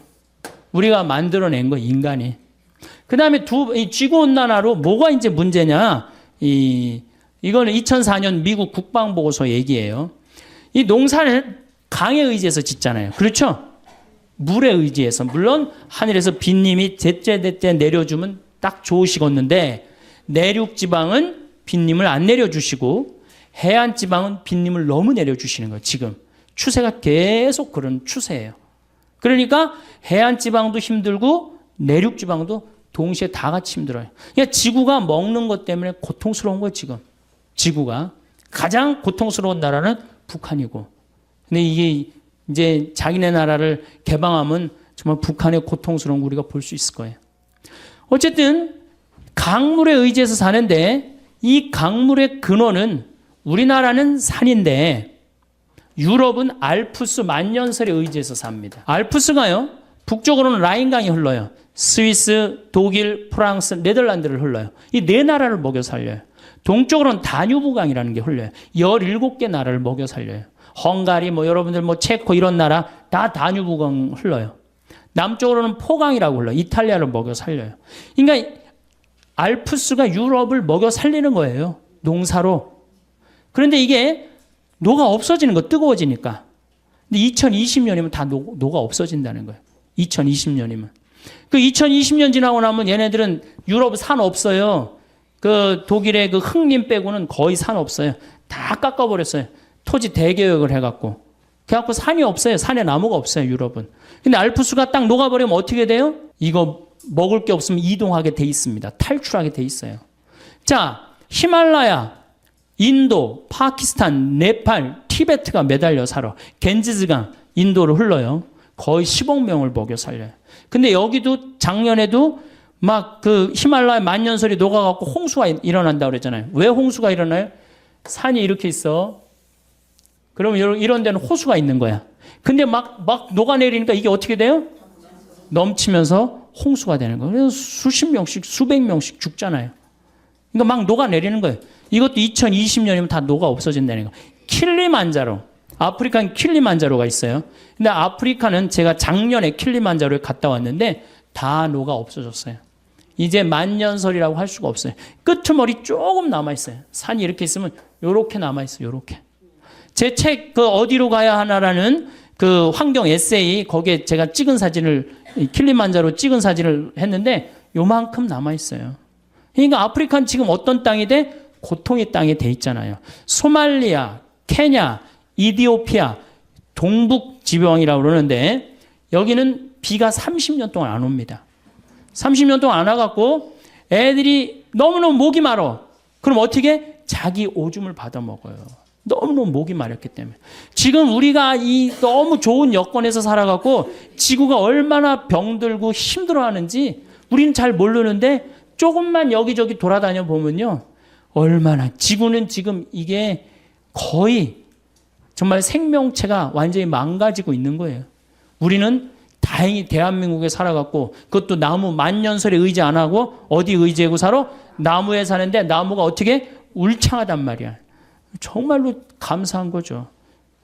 우리가 만들어낸 거 인간이. 그 다음에 이 지구온난화로 뭐가 이제 문제냐. 이거는 2004년 미국 국방보고서 얘기예요. 이 농사를 강에 의지해서 짓잖아요. 그렇죠? 물에 의지해서. 물론 하늘에서 빗님이 제때제때 내려주면 딱 좋으시겠는데 내륙 지방은 빗님을 안 내려주시고 해안 지방은 빗님을 너무 내려주시는 거예요. 지금 추세가 계속 그런 추세예요. 그러니까 해안 지방도 힘들고 내륙 지방도 동시에 다 같이 힘들어요. 그러니까 지구가 먹는 것 때문에 고통스러운 거예요. 지금 지구가 가장 고통스러운 나라는 북한이고. 근데 이게 이제 자기네 나라를 개방하면 정말 북한의 고통스러운 거 우리가 볼 수 있을 거예요. 어쨌든 강물에 의지해서 사는데 이 강물의 근원은 우리나라는 산인데 유럽은 알프스 만년설에 의지해서 삽니다. 알프스가요. 북쪽으로는 라인강이 흘러요. 스위스, 독일, 프랑스, 네덜란드를 흘러요. 이 네 나라를 먹여 살려요. 동쪽으로는 다뉴브강이라는 게 흘러요. 17개 나라를 먹여 살려요. 헝가리, 여러분들 체코 이런 나라 다 다뉴브강 흘러요. 남쪽으로는 포강이라고 흘러요. 이탈리아를 먹여 살려요. 그러니까 알프스가 유럽을 먹여 살리는 거예요. 농사로. 그런데 이게 노가 없어지는 거, 뜨거워지니까. 근데 2020년이면 다 노가 없어진다는 거예요. 2020년이면. 그 2020년 지나고 나면 얘네들은 유럽 산 없어요. 그 독일의 그 흑림 빼고는 거의 산 없어요. 다 깎아버렸어요. 토지 대개혁을 해갖고. 그래갖고 산이 없어요. 산에 나무가 없어요. 유럽은. 근데 알프스가 딱 녹아버리면 어떻게 돼요? 이거 먹을 게 없으면 이동하게 돼 있습니다. 탈출하게 돼 있어요. 자, 히말라야, 인도, 파키스탄, 네팔, 티베트가 매달려 살아. 겐지스강, 인도로 흘러요. 거의 10억 명을 먹여 살려요. 근데 여기도 작년에도 막 그 히말라야 만년설이 녹아갖고 홍수가 일어난다고 그랬잖아요. 왜 홍수가 일어나요? 산이 이렇게 있어. 그러면 이런 데는 호수가 있는 거야. 근데 막 녹아내리니까 이게 어떻게 돼요? 넘치면서 홍수가 되는 거예요. 그래서 수십 명씩, 수백 명씩 죽잖아요. 그러니까 막 녹아내리는 거예요. 이것도 2020년이면 다 녹아 없어진다는 거예요. 킬리만자로. 아프리카는 킬리만자로가 있어요. 근데 아프리카는 제가 작년에 킬리만자로에 갔다 왔는데 다 녹아 없어졌어요. 이제 만년설이라고 할 수가 없어요. 끄트머리 조금 남아있어요. 산이 이렇게 있으면 요렇게 남아있어요. 요렇게. 제 책 그 어디로 가야 하나라는 그 환경 에세이 거기에 제가 찍은 사진을 킬리만자로 찍은 사진을 했는데 요만큼 남아있어요. 그러니까 아프리카는 지금 어떤 땅이 돼? 고통의 땅이 돼 있잖아요. 소말리아, 케냐, 이디오피아, 동북 지방이라고 그러는데 여기는 비가 30년 동안 안 옵니다. 30년 동안 안 와갖고 애들이 너무너무 목이 마르. 그럼 어떻게? 자기 오줌을 받아 먹어요. 너무너무 목이 마렸기 때문에. 지금 우리가 이 너무 좋은 여건에서 살아갖고 지구가 얼마나 병들고 힘들어하는지 우리는 잘 모르는데 조금만 여기저기 돌아다녀 보면요. 얼마나 지구는 지금 이게 거의 정말 생명체가 완전히 망가지고 있는 거예요. 우리는 다행히 대한민국에 살아갖고 그것도 나무 만년설에 의지 안 하고 어디 의지하고 살아? 나무에 사는데 나무가 어떻게? 울창하단 말이야. 정말로 감사한 거죠.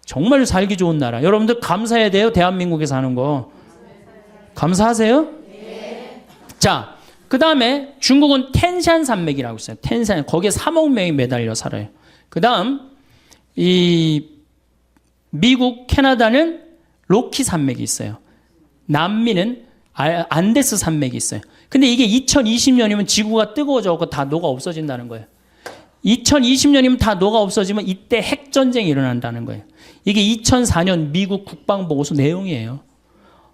정말로 살기 좋은 나라. 여러분들 감사해야 돼요. 대한민국에 사는 거. 감사하세요? 네. 자, 그 다음에 중국은 텐산 산맥이라고 있어요. 텐산. 거기에 3억 명이 매달려 살아요. 그 다음 이 미국, 캐나다는 로키 산맥이 있어요. 남미는 안데스 산맥이 있어요. 근데 이게 2020년이면 지구가 뜨거워져서 다 녹아 없어진다는 거예요. 2020년이면 다 녹아 없어지면 이때 핵전쟁이 일어난다는 거예요. 이게 2004년 미국 국방보고서 내용이에요.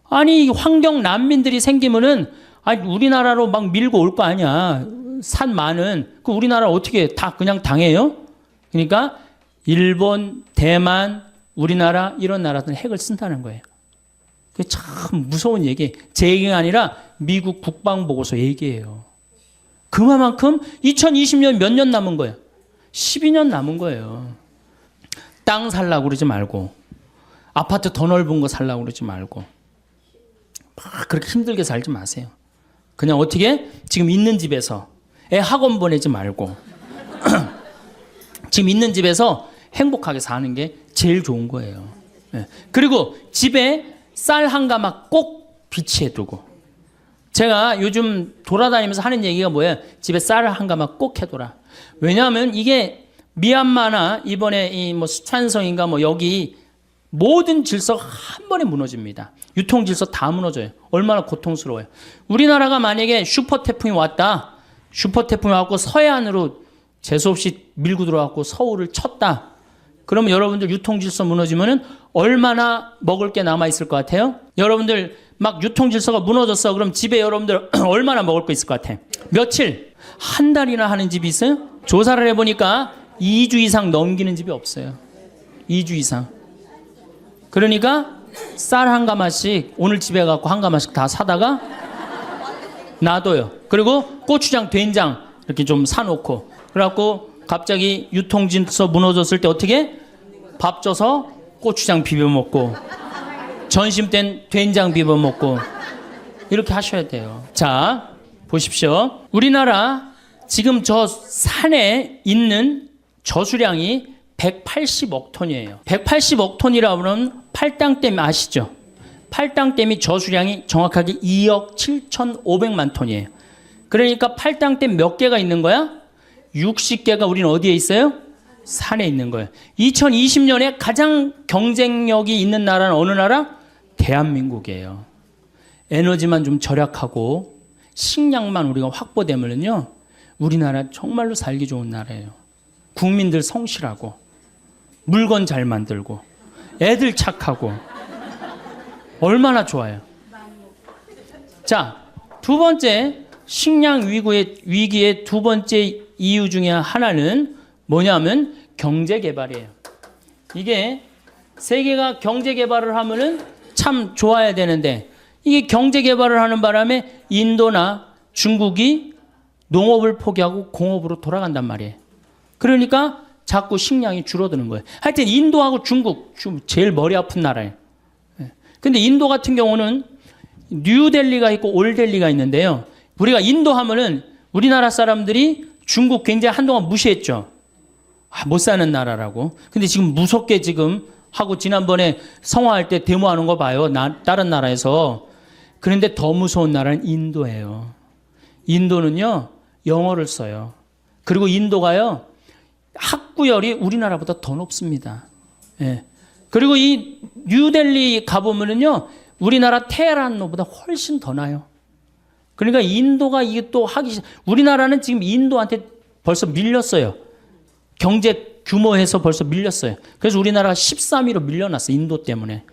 아니 환경 난민들이 생기면은 아니 우리나라로 막 밀고 올 거 아니야. 산 많은 그 우리나라 어떻게 다 그냥 당해요? 그러니까 일본, 대만, 우리나라 이런 나라들은 핵을 쓴다는 거예요. 그게 참 무서운 얘기. 제 얘기가 아니라 미국 국방보고서 얘기예요. 그만큼 2020년 몇 년 남은 거예요? 12년 남은 거예요. 땅 살라고 그러지 말고 아파트 더 넓은 거 살라고 그러지 말고 막 그렇게 힘들게 살지 마세요. 그냥 어떻게? 지금 있는 집에서 애 학원 보내지 말고 지금 있는 집에서 행복하게 사는 게 제일 좋은 거예요. 그리고 집에 쌀 한 가마 꼭 비치해 두고 제가 요즘 돌아다니면서 하는 얘기가 뭐예요? 집에 쌀을 한 가마 꼭 해둬라. 왜냐하면 이게 미얀마나 이번에 이 뭐 수촨성인가 뭐 여기 모든 질서가 한 번에 무너집니다. 유통 질서 다 무너져요. 얼마나 고통스러워요. 우리나라가 만약에 슈퍼 태풍이 왔다. 슈퍼 태풍이 왔고 서해안으로 재수없이 밀고 들어왔고 서울을 쳤다. 그러면 여러분들 유통 질서 무너지면은 얼마나 먹을 게 남아 있을 것 같아요? 여러분들 막 유통 질서가 무너졌어. 그럼 집에 여러분들 얼마나 먹을 거 있을 것 같아? 며칠? 한 달이나 하는 집이 있어요? 조사를 해보니까 2주 이상 넘기는 집이 없어요. 2주 이상. 그러니까 쌀 한 가마씩 오늘 집에 갖고 한 가마씩 다 사다가 놔둬요. 그리고 고추장, 된장 이렇게 좀 사놓고 그래갖고 갑자기 유통 질서 무너졌을 때 어떻게? 밥 줘서 고추장 비벼 먹고 전심 땐 된장 비벼 먹고 이렇게 하셔야 돼요. 자, 보십시오. 우리나라 지금 저 산에 있는 저수량이 180억 톤이에요. 180억 톤이라고 하면 팔당댐 아시죠? 팔당댐이 저수량이 정확하게 2억 7,500만 톤이에요. 그러니까 팔당댐 몇 개가 있는 거야? 60개가 우리는 어디에 있어요? 산에 있는 거예요. 2020년에 가장 경쟁력이 있는 나라는 어느 나라? 대한민국이에요. 에너지만 좀 절약하고 식량만 우리가 확보되면요, 우리나라 정말로 살기 좋은 나라예요. 국민들 성실하고 물건 잘 만들고 애들 착하고 얼마나 좋아요. 자, 두 번째 식량 위기의 두 번째 이유 중에 하나는 뭐냐면 경제 개발이에요. 이게 세계가 경제 개발을 하면은 참 좋아야 되는데 이게 경제 개발을 하는 바람에 인도나 중국이 농업을 포기하고 공업으로 돌아간단 말이에요. 그러니까 자꾸 식량이 줄어드는 거예요. 하여튼 인도하고 중국 제일 머리 아픈 나라예요. 근데 인도 같은 경우는 뉴델리가 있고 올델리가 있는데요. 우리가 인도 하면은 우리나라 사람들이 중국 굉장히 한동안 무시했죠. 못 사는 나라라고. 근데 지금 무섭게 지금 하고 지난번에 성화할 때 데모하는 거 봐요. 다른 나라에서. 그런데 더 무서운 나라는 인도예요. 인도는요, 영어를 써요. 그리고 인도가요, 학구열이 우리나라보다 더 높습니다. 예. 그리고 이 뉴델리 가보면은요, 우리나라 테헤란보다 훨씬 더 나요. 그러니까 인도가 이게 또 우리나라는 지금 인도한테 벌써 밀렸어요. 경제 규모에서 벌써 밀렸어요. 그래서 우리나라가 13위로 밀려났어요. 인도 때문에.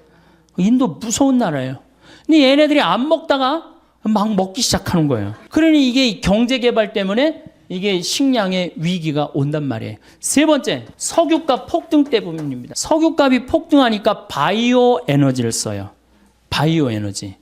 인도 무서운 나라예요. 근데 얘네들이 안 먹다가 막 먹기 시작하는 거예요. 그러니 이게 경제 개발 때문에 이게 식량의 위기가 온단 말이에요. 세 번째, 석유값 폭등 때문입니다. 석유값이 폭등하니까 바이오 에너지를 써요. 바이오 에너지.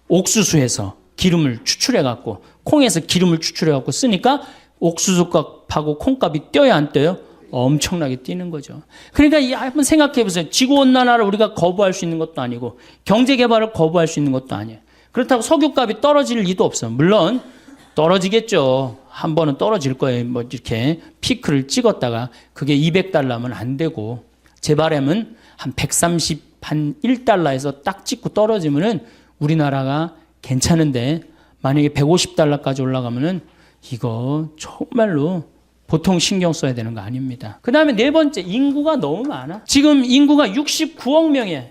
옥수수에서 기름을 추출해갖고, 콩에서 기름을 추출해갖고 쓰니까 옥수수값하고 콩값이 뛰어야 안 뛰어요? 엄청나게 뛰는 거죠. 그러니까 한번 생각해 보세요. 지구온난화를 우리가 거부할 수 있는 것도 아니고 경제 개발을 거부할 수 있는 것도 아니에요. 그렇다고 석유값이 떨어질 리도 없어요. 물론 떨어지겠죠. 한 번은 떨어질 거예요. 뭐 이렇게 피크를 찍었다가 그게 200달러면 안 되고, 제 바람은 한 130~1달러에서 딱 찍고 떨어지면은 우리나라가 괜찮은데, 만약에 150달러까지 올라가면은 이거 정말로 보통 신경 써야 되는 거 아닙니다. 그 다음에 네 번째, 인구가 너무 많아. 지금 인구가 69억 명이에요.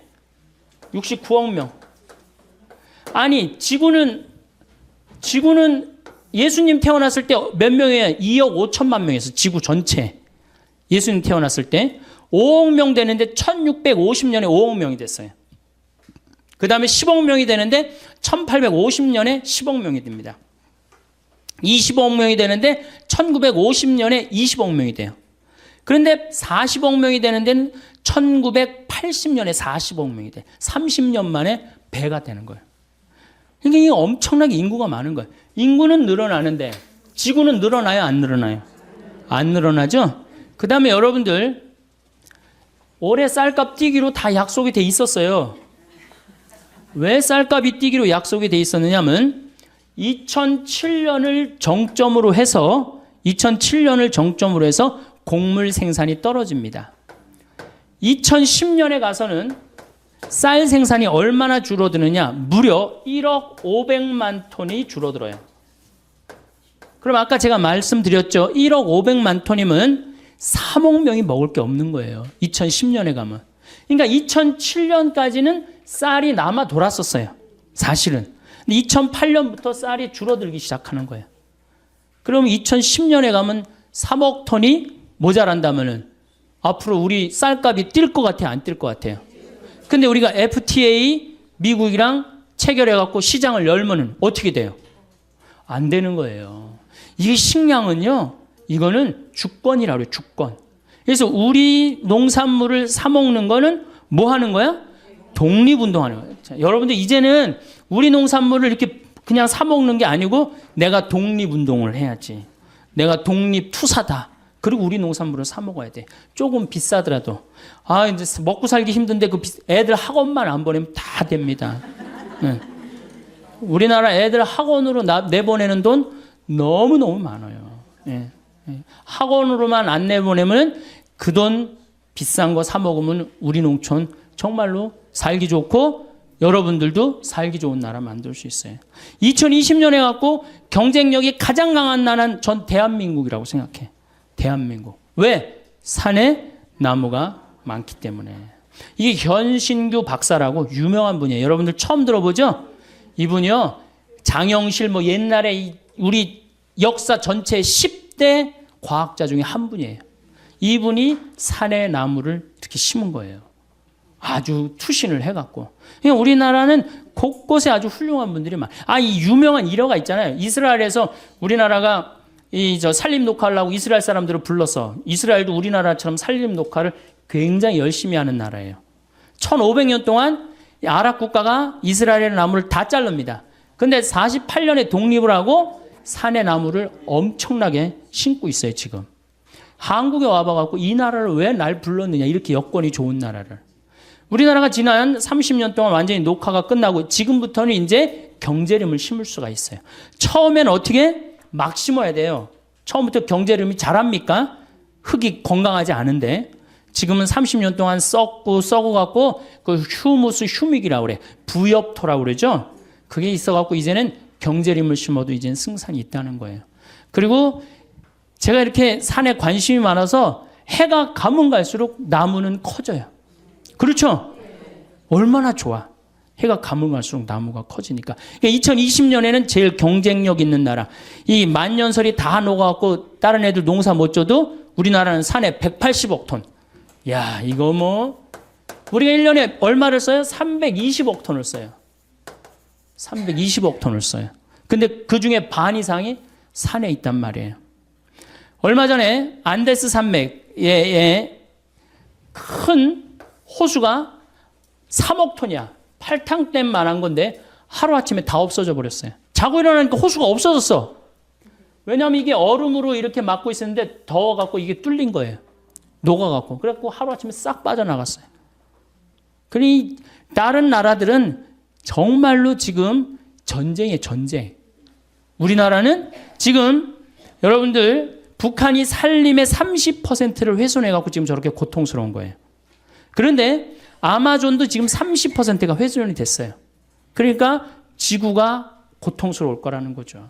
69억 명. 아니, 지구는 예수님 태어났을 때 몇 명이에요? 2억 5천만 명에서 지구 전체. 예수님 태어났을 때 5억 명 되는데 1650년에 5억 명이 됐어요. 그 다음에 10억 명이 되는데 1850년에 10억 명이 됩니다. 25억 명이 되는데 1950년에 20억 명이 돼요. 그런데 40억 명이 되는 데는 1980년에 40억 명이 돼. 30년 만에 배가 되는 거예요. 그러니까 이게 엄청나게 인구가 많은 거예요. 인구는 늘어나는데 지구는 늘어나요, 안 늘어나요? 안 늘어나죠? 그 다음에 여러분들, 올해 쌀값 뛰기로 다 약속이 돼 있었어요. 왜 쌀값이 뛰기로 약속이 돼 있었느냐면 2007년을 정점으로 해서 곡물 생산이 떨어집니다. 2010년에 가서는 쌀 생산이 얼마나 줄어드느냐? 무려 1억 500만 톤이 줄어들어요. 그럼 아까 제가 말씀드렸죠. 1억 500만 톤이면 3억 명이 먹을 게 없는 거예요. 2010년에 가면. 그러니까 2007년까지는 쌀이 남아 돌았었어요. 사실은. 근데 2008년부터 쌀이 줄어들기 시작하는 거예요. 그럼 2010년에 가면 3억 톤이 모자란다면은 앞으로 우리 쌀값이 뛸 것 같아요? 안 뛸 것 같아요? 근데 우리가 FTA 미국이랑 체결해갖고 시장을 열면은 어떻게 돼요? 안 되는 거예요. 이게 식량은요, 이거는 주권이라고 그래요, 주권. 그래서 우리 농산물을 사먹는 거는 뭐 하는 거야? 독립운동하는 거예요. 자, 여러분들 이제는 우리 농산물을 이렇게 그냥 사먹는 게 아니고 내가 독립운동을 해야지. 내가 독립투사다. 그리고 우리 농산물을 사 먹어야 돼. 조금 비싸더라도. 아, 이제 먹고 살기 힘든데 그 애들 학원만 안 보내면 다 됩니다. 네. 우리나라 애들 학원으로 내보내는 돈 너무너무 많아요. 네. 네. 학원으로만 안 내보내면 그 돈 비싼 거 사 먹으면 우리 농촌 정말로 살기 좋고 여러분들도 살기 좋은 나라 만들 수 있어요. 2020년에 갖고 경쟁력이 가장 강한 나라는 전 대한민국이라고 생각해. 대한민국. 왜? 산에 나무가 많기 때문에. 이게 현신규 박사라고 유명한 분이에요. 여러분들 처음 들어보죠? 이분이요, 장영실 뭐 옛날에 우리 역사 전체 10대 과학자 중에 한 분이에요. 이분이 산에 나무를 이렇게 심은 거예요. 아주 투신을 해갖고. 그러니까 우리나라는 곳곳에 아주 훌륭한 분들이 많아요. 이 유명한 일화가 있잖아요. 이스라엘에서 우리나라가 산림 녹화를 하고 이스라엘 사람들을 불러서, 이스라엘도 우리나라처럼 산림 녹화를 굉장히 열심히 하는 나라예요. 1500년 동안 아랍 국가가 이스라엘의 나무를 다 자릅니다. 근데 48년에 독립을 하고 산의 나무를 엄청나게 심고 있어요, 지금. 한국에 와봐갖고 이 나라를 왜 날 불렀느냐, 이렇게 여건이 좋은 나라를. 우리나라가 지난 30년 동안 완전히 녹화가 끝나고 지금부터는 이제 경제림을 심을 수가 있어요. 처음엔 어떻게? 막 심어야 돼요. 처음부터 경제림이 자랍니까? 흙이 건강하지 않은데. 지금은 30년 동안 썩어갖고 그 휴무스 휴믹이라고 그래. 부엽토라고 그러죠. 그게 있어갖고 이제는 경제림을 심어도 이제는 승산이 있다는 거예요. 그리고 제가 이렇게 산에 관심이 많아서 해가 가면 갈수록 나무는 커져요. 그렇죠? 얼마나 좋아. 해가 가면 갈수록 나무가 커지니까. 2020년에는 제일 경쟁력 있는 나라. 이 만년설이 다 녹아갖고 다른 애들 농사 못 져도 우리나라는 산에 180억 톤. 야, 이거 뭐 우리가 1년에 얼마를 써요? 320억 톤을 써요. 320억 톤을 써요. 근데 그 중에 반 이상이 산에 있단 말이에요. 얼마 전에 안데스 산맥에 큰 호수가 3억 톤이야. 팔탕댐만한 건데 하루아침에 다 없어져 버렸어요. 자고 일어나니까 호수가 없어졌어. 왜냐하면 이게 얼음으로 이렇게 막고 있었는데 더워갖고 이게 뚫린 거예요. 녹아갖고. 그래갖고 하루아침에 싹 빠져나갔어요. 그러니 다른 나라들은 정말로 지금 전쟁이에요, 전쟁. 우리나라는 지금 여러분들 북한이 산림의 30%를 훼손해갖고 지금 저렇게 고통스러운 거예요. 그런데 아마존도 지금 30%가 훼손이 됐어요. 그러니까 지구가 고통스러울 거라는 거죠.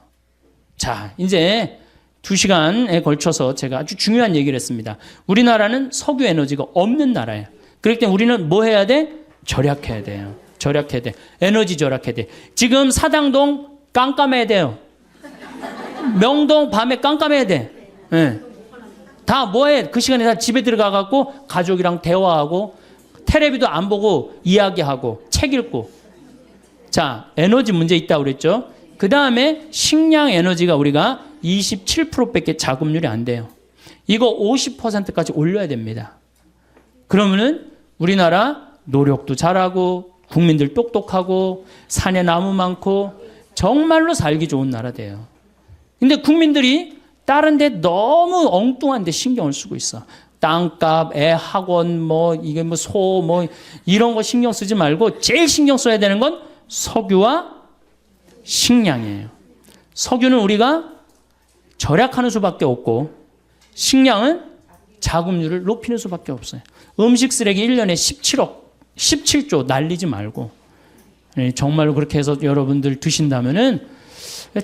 자, 이제 2시간에 걸쳐서 제가 아주 중요한 얘기를 했습니다. 우리나라는 석유 에너지가 없는 나라예요. 그렇기 때문에 우리는 뭐 해야 돼? 절약해야 돼요. 절약해야 돼. 에너지 절약해야 돼. 지금 사당동 깜깜해야 돼요. 명동 밤에 깜깜해야 돼. 네. 다 뭐해? 그 시간에 다 집에 들어가갖고 가족이랑 대화하고 텔레비도 안 보고 이야기하고 책 읽고. 자, 에너지 문제 있다고 그랬죠. 그 다음에 식량 에너지가 우리가 27%밖에 자급률이 안 돼요. 이거 50%까지 올려야 됩니다. 그러면은 우리나라 노력도 잘하고 국민들 똑똑하고 산에 나무 많고 정말로 살기 좋은 나라 돼요. 근데 국민들이 다른 데 너무 엉뚱한 데 신경을 쓰고 있어. 땅값, 애 학원, 뭐 이게 뭐 소, 뭐 이런 거 신경 쓰지 말고 제일 신경 써야 되는 건 석유와 식량이에요. 석유는 우리가 절약하는 수밖에 없고 식량은 자급률을 높이는 수밖에 없어요. 음식 쓰레기 1년에 17조 날리지 말고 정말로 그렇게 해서 여러분들 드신다면은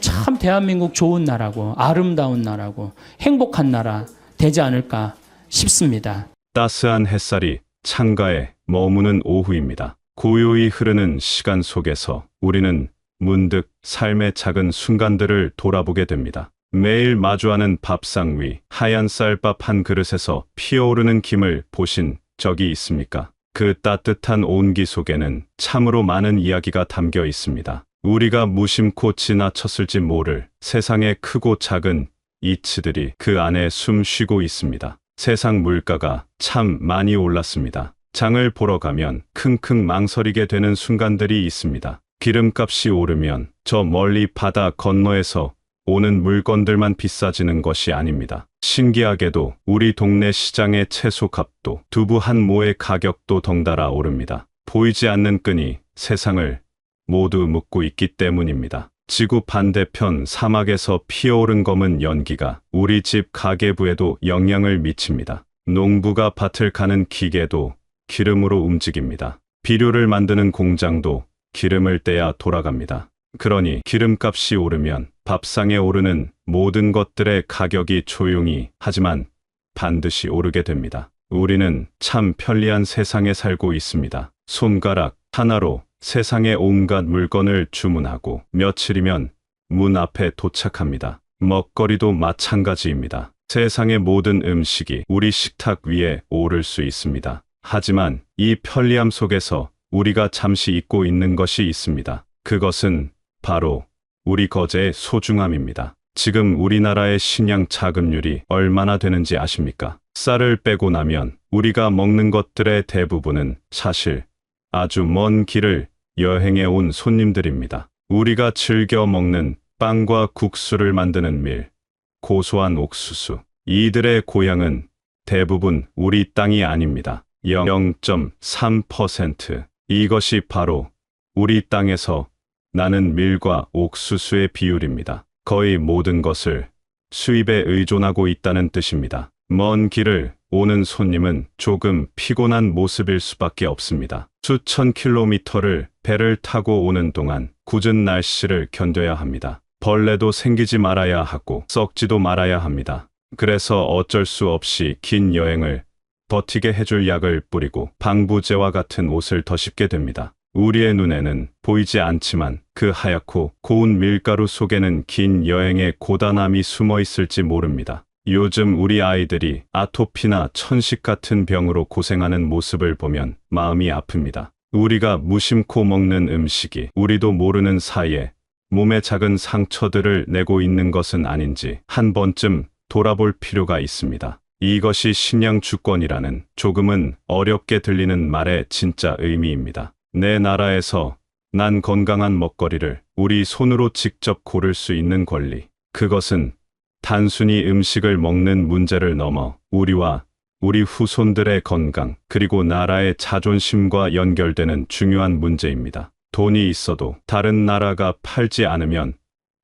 참 대한민국 좋은 나라고 아름다운 나라고 행복한 나라 되지 않을까 싶습니다. 따스한 햇살이 창가에 머무는 오후입니다. 고요히 흐르는 시간 속에서 우리는 문득 삶의 작은 순간들을 돌아보게 됩니다. 매일 마주하는 밥상 위 하얀 쌀밥 한 그릇에서 피어오르는 김을 보신 적이 있습니까? 그 따뜻한 온기 속에는 참으로 많은 이야기가 담겨 있습니다. 우리가 무심코 지나쳤을지 모를 세상의 크고 작은 이치들이 그 안에 숨 쉬고 있습니다. 세상 물가가 참 많이 올랐습니다. 장을 보러 가면 킁킁 망설이게 되는 순간들이 있습니다. 기름값이 오르면 저 멀리 바다 건너에서 오는 물건들만 비싸지는 것이 아닙니다. 신기하게도 우리 동네 시장의 채소값도 두부 한 모의 가격도 덩달아 오릅니다. 보이지 않는 끈이 세상을 모두 묶고 있기 때문입니다. 지구 반대편 사막에서 피어오른 검은 연기가 우리 집 가계부에도 영향을 미칩니다. 농부가 밭을 가는 기계도 기름으로 움직입니다. 비료를 만드는 공장도 기름을 떼야 돌아갑니다. 그러니 기름값이 오르면 밥상에 오르는 모든 것들의 가격이 조용히 하지만 반드시 오르게 됩니다. 우리는 참 편리한 세상에 살고 있습니다. 손가락 하나로 세상의 온갖 물건을 주문하고 며칠이면 문 앞에 도착합니다. 먹거리도 마찬가지입니다. 세상의 모든 음식이 우리 식탁 위에 오를 수 있습니다. 하지만 이 편리함 속에서 우리가 잠시 잊고 있는 것이 있습니다. 그것은 바로 우리 거제의 소중함입니다. 지금 우리나라의 식량 자급률이 얼마나 되는지 아십니까? 쌀을 빼고 나면 우리가 먹는 것들의 대부분은 사실 아주 먼 길을 여행해 온 손님들입니다. 우리가 즐겨 먹는 빵과 국수를 만드는 밀, 고소한 옥수수, 이들의 고향은 대부분 우리 땅이 아닙니다. 0.3%. 이것이 바로 우리 땅에서 나는 밀과 옥수수의 비율입니다. 거의 모든 것을 수입에 의존하고 있다는 뜻입니다. 먼 길을 오는 손님은 조금 피곤한 모습일 수밖에 없습니다. 수천 킬로미터를 배를 타고 오는 동안 굳은 날씨를 견뎌야 합니다. 벌레도 생기지 말아야 하고 썩지도 말아야 합니다. 그래서 어쩔 수 없이 긴 여행을 버티게 해줄 약을 뿌리고 방부제와 같은 옷을 덧입게 됩니다. 우리의 눈에는 보이지 않지만 그 하얗고 고운 밀가루 속에는 긴 여행의 고단함이 숨어 있을지 모릅니다. 요즘 우리 아이들이 아토피나 천식 같은 병으로 고생하는 모습을 보면 마음이 아픕니다. 우리가 무심코 먹는 음식이 우리도 모르는 사이에 몸에 작은 상처들을 내고 있는 것은 아닌지 한 번쯤 돌아볼 필요가 있습니다. 이것이 신양 주권이라는 조금은 어렵게 들리는 말의 진짜 의미입니다. 내 나라에서 난 건강한 먹거리를 우리 손으로 직접 고를 수 있는 권리. 그것은 단순히 음식을 먹는 문제를 넘어 우리와 우리 후손들의 건강, 그리고 나라의 자존심과 연결되는 중요한 문제입니다. 돈이 있어도 다른 나라가 팔지 않으면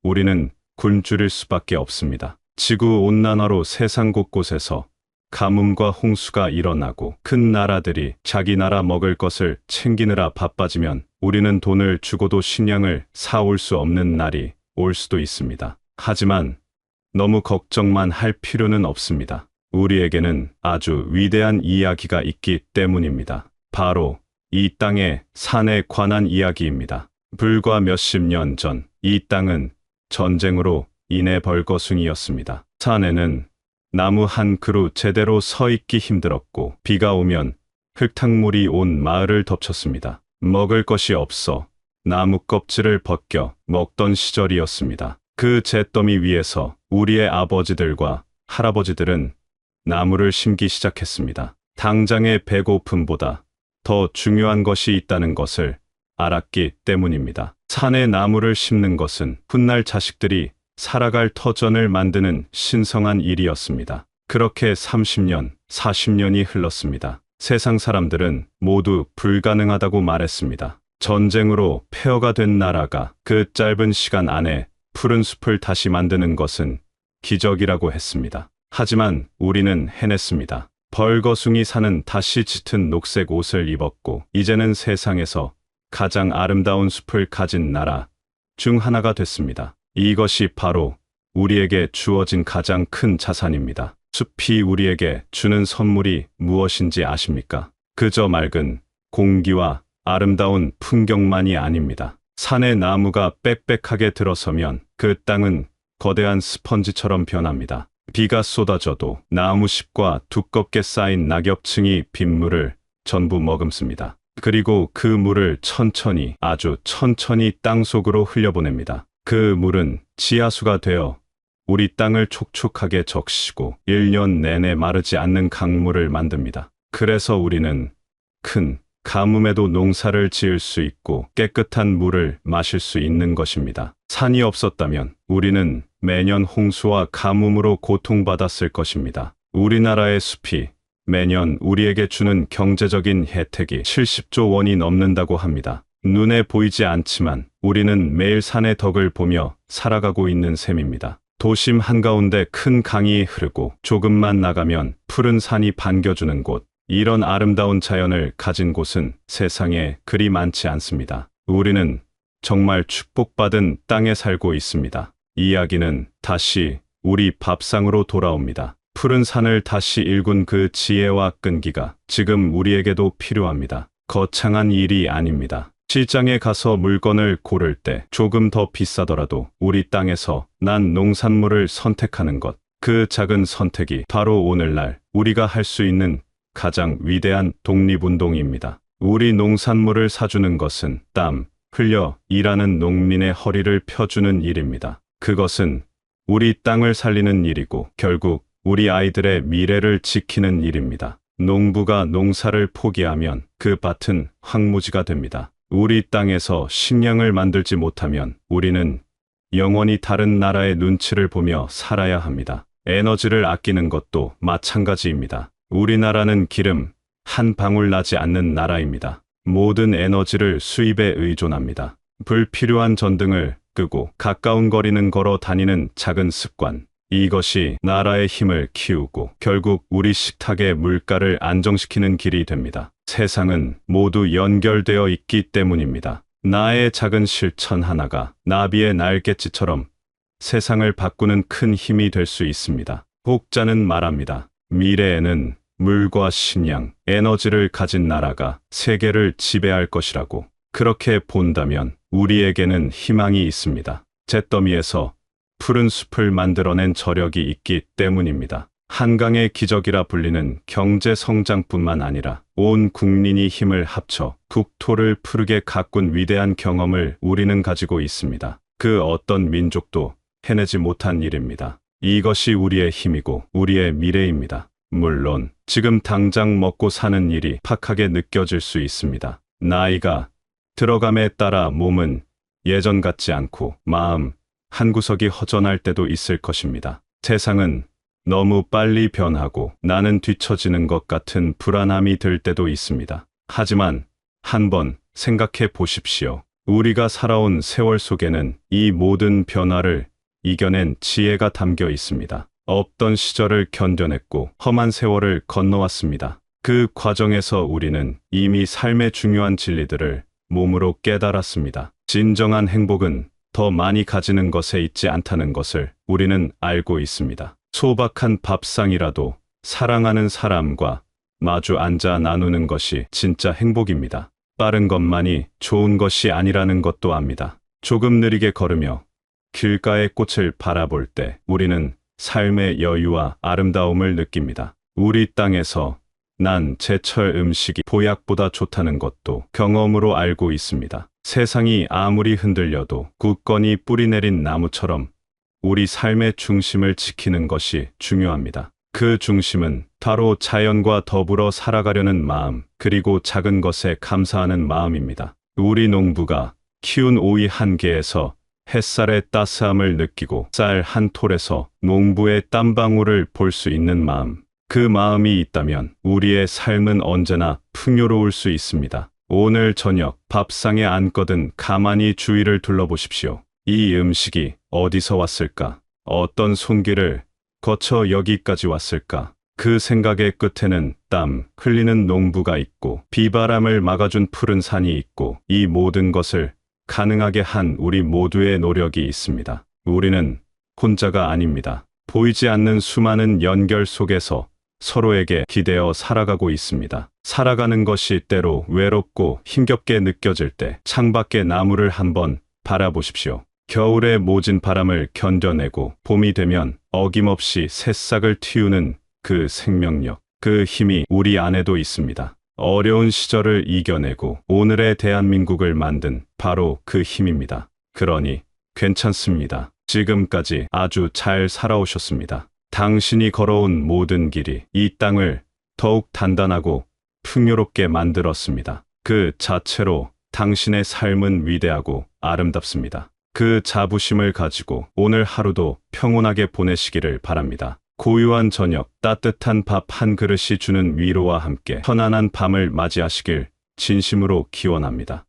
우리는 굶주릴 수밖에 없습니다. 지구온난화로 세상 곳곳에서 가뭄과 홍수가 일어나고 큰 나라들이 자기 나라 먹을 것을 챙기느라 바빠지면 우리는 돈을 주고도 식량을 사올 수 없는 날이 올 수도 있습니다. 하지만 너무 걱정만 할 필요는 없습니다. 우리에게는 아주 위대한 이야기가 있기 때문입니다. 바로 이 땅의 산에 관한 이야기입니다. 불과 몇십 년 전 이 땅은 전쟁으로 인해 벌거숭이였습니다. 산에는 나무 한 그루 제대로 서 있기 힘들었고 비가 오면 흙탕물이 온 마을을 덮쳤습니다. 먹을 것이 없어 나무 껍질을 벗겨 먹던 시절이었습니다. 그 잿더미 위에서 우리의 아버지들과 할아버지들은 나무를 심기 시작했습니다. 당장의 배고픔보다 더 중요한 것이 있다는 것을 알았기 때문입니다. 산에 나무를 심는 것은 훗날 자식들이 살아갈 터전을 만드는 신성한 일이었습니다. 그렇게 30년, 40년이 흘렀습니다. 세상 사람들은 모두 불가능하다고 말했습니다. 전쟁으로 폐허가 된 나라가 그 짧은 시간 안에 푸른 숲을 다시 만드는 것은 기적이라고 했습니다. 하지만 우리는 해냈습니다. 벌거숭이 산은 다시 짙은 녹색 옷을 입었고 이제는 세상에서 가장 아름다운 숲을 가진 나라 중 하나가 됐습니다. 이것이 바로 우리에게 주어진 가장 큰 자산입니다. 숲이 우리에게 주는 선물이 무엇인지 아십니까? 그저 맑은 공기와 아름다운 풍경만이 아닙니다. 산에 나무가 빽빽하게 들어서면 그 땅은 거대한 스펀지처럼 변합니다. 비가 쏟아져도 나무잎과 두껍게 쌓인 낙엽층이 빗물을 전부 머금습니다. 그리고 그 물을 천천히, 아주 천천히 땅속으로 흘려보냅니다. 그 물은 지하수가 되어 우리 땅을 촉촉하게 적시고 1년 내내 마르지 않는 강물을 만듭니다. 그래서 우리는 큰 가뭄에도 농사를 지을 수 있고 깨끗한 물을 마실 수 있는 것입니다. 산이 없었다면 우리는 매년 홍수와 가뭄으로 고통받았을 것입니다. 우리나라의 숲이 매년 우리에게 주는 경제적인 혜택이 70조 원이 넘는다고 합니다. 눈에 보이지 않지만 우리는 매일 산의 덕을 보며 살아가고 있는 셈입니다. 도심 한가운데 큰 강이 흐르고 조금만 나가면 푸른 산이 반겨주는 곳, 이런 아름다운 자연을 가진 곳은 세상에 그리 많지 않습니다. 우리는 정말 축복받은 땅에 살고 있습니다. 이야기는 다시 우리 밥상으로 돌아옵니다. 푸른 산을 다시 일군 그 지혜와 끈기가 지금 우리에게도 필요합니다. 거창한 일이 아닙니다. 시장에 가서 물건을 고를 때 조금 더 비싸더라도 우리 땅에서 난 농산물을 선택하는 것, 그 작은 선택이 바로 오늘날 우리가 할 수 있는 가장 위대한 독립운동입니다. 우리 농산물을 사주는 것은 땀 흘려 일하는 농민의 허리를 펴주는 일입니다. 그것은 우리 땅을 살리는 일이고 결국 우리 아이들의 미래를 지키는 일입니다. 농부가 농사를 포기하면 그 밭은 황무지가 됩니다. 우리 땅에서 식량을 만들지 못하면 우리는 영원히 다른 나라의 눈치를 보며 살아야 합니다. 에너지를 아끼는 것도 마찬가지입니다. 우리나라는 기름 한 방울 나지 않는 나라입니다. 모든 에너지를 수입에 의존합니다. 불필요한 전등을 끄고 가까운 거리는 걸어 다니는 작은 습관, 이것이 나라의 힘을 키우고 결국 우리 식탁의 물가를 안정시키는 길이 됩니다. 세상은 모두 연결되어 있기 때문입니다. 나의 작은 실천 하나가 나비의 날갯짓처럼 세상을 바꾸는 큰 힘이 될 수 있습니다. 혹자는 말합니다. 미래에는 물과 식량, 에너지를 가진 나라가 세계를 지배할 것이라고. 그렇게 본다면 우리에게는 희망이 있습니다. 잿더미에서 푸른 숲을 만들어낸 저력이 있기 때문입니다. 한강의 기적이라 불리는 경제 성장뿐만 아니라 온 국민이 힘을 합쳐 국토를 푸르게 가꾼 위대한 경험을 우리는 가지고 있습니다. 그 어떤 민족도 해내지 못한 일입니다. 이것이 우리의 힘이고 우리의 미래입니다. 물론 지금 당장 먹고 사는 일이 팍하게 느껴질 수 있습니다. 나이가 들어감에 따라 몸은 예전 같지 않고 마음 한구석이 허전할 때도 있을 것입니다. 세상은 너무 빨리 변하고 나는 뒤처지는 것 같은 불안함이 들 때도 있습니다. 하지만 한번 생각해 보십시오. 우리가 살아온 세월 속에는 이 모든 변화를 이겨낸 지혜가 담겨 있습니다. 없던 시절을 견뎌냈고 험한 세월을 건너왔습니다. 그 과정에서 우리는 이미 삶의 중요한 진리들을 몸으로 깨달았습니다. 진정한 행복은 더 많이 가지는 것에 있지 않다는 것을 우리는 알고 있습니다. 소박한 밥상이라도 사랑하는 사람과 마주 앉아 나누는 것이 진짜 행복입니다. 빠른 것만이 좋은 것이 아니라는 것도 압니다. 조금 느리게 걸으며 길가의 꽃을 바라볼 때 우리는 삶의 여유와 아름다움을 느낍니다. 우리 땅에서 난 제철 음식이 보약보다 좋다는 것도 경험으로 알고 있습니다. 세상이 아무리 흔들려도 굳건히 뿌리내린 나무처럼 우리 삶의 중심을 지키는 것이 중요합니다. 그 중심은 바로 자연과 더불어 살아가려는 마음, 그리고 작은 것에 감사하는 마음입니다. 우리 농부가 키운 오이 한 개에서 햇살의 따스함을 느끼고 쌀 한 톨에서 농부의 땀방울을 볼 수 있는 마음. 그 마음이 있다면 우리의 삶은 언제나 풍요로울 수 있습니다. 오늘 저녁 밥상에 앉거든 가만히 주위를 둘러보십시오. 이 음식이 어디서 왔을까? 어떤 손길을 거쳐 여기까지 왔을까? 그 생각의 끝에는 땀 흘리는 농부가 있고 비바람을 막아준 푸른 산이 있고 이 모든 것을 가능하게 한 우리 모두의 노력이 있습니다. 우리는 혼자가 아닙니다. 보이지 않는 수많은 연결 속에서 서로에게 기대어 살아가고 있습니다. 살아가는 것이 때로 외롭고 힘겹게 느껴질 때 창밖의 나무를 한번 바라보십시오. 겨울의 모진 바람을 견뎌내고 봄이 되면 어김없이 새싹을 틔우는 그 생명력, 그 힘이 우리 안에도 있습니다. 어려운 시절을 이겨내고 오늘의 대한민국을 만든 바로 그 힘입니다. 그러니 괜찮습니다. 지금까지 아주 잘 살아오셨습니다. 당신이 걸어온 모든 길이 이 땅을 더욱 단단하고 풍요롭게 만들었습니다. 그 자체로 당신의 삶은 위대하고 아름답습니다. 그 자부심을 가지고 오늘 하루도 평온하게 보내시기를 바랍니다. 고요한 저녁, 따뜻한 밥 한 그릇이 주는 위로와 함께 편안한 밤을 맞이하시길 진심으로 기원합니다.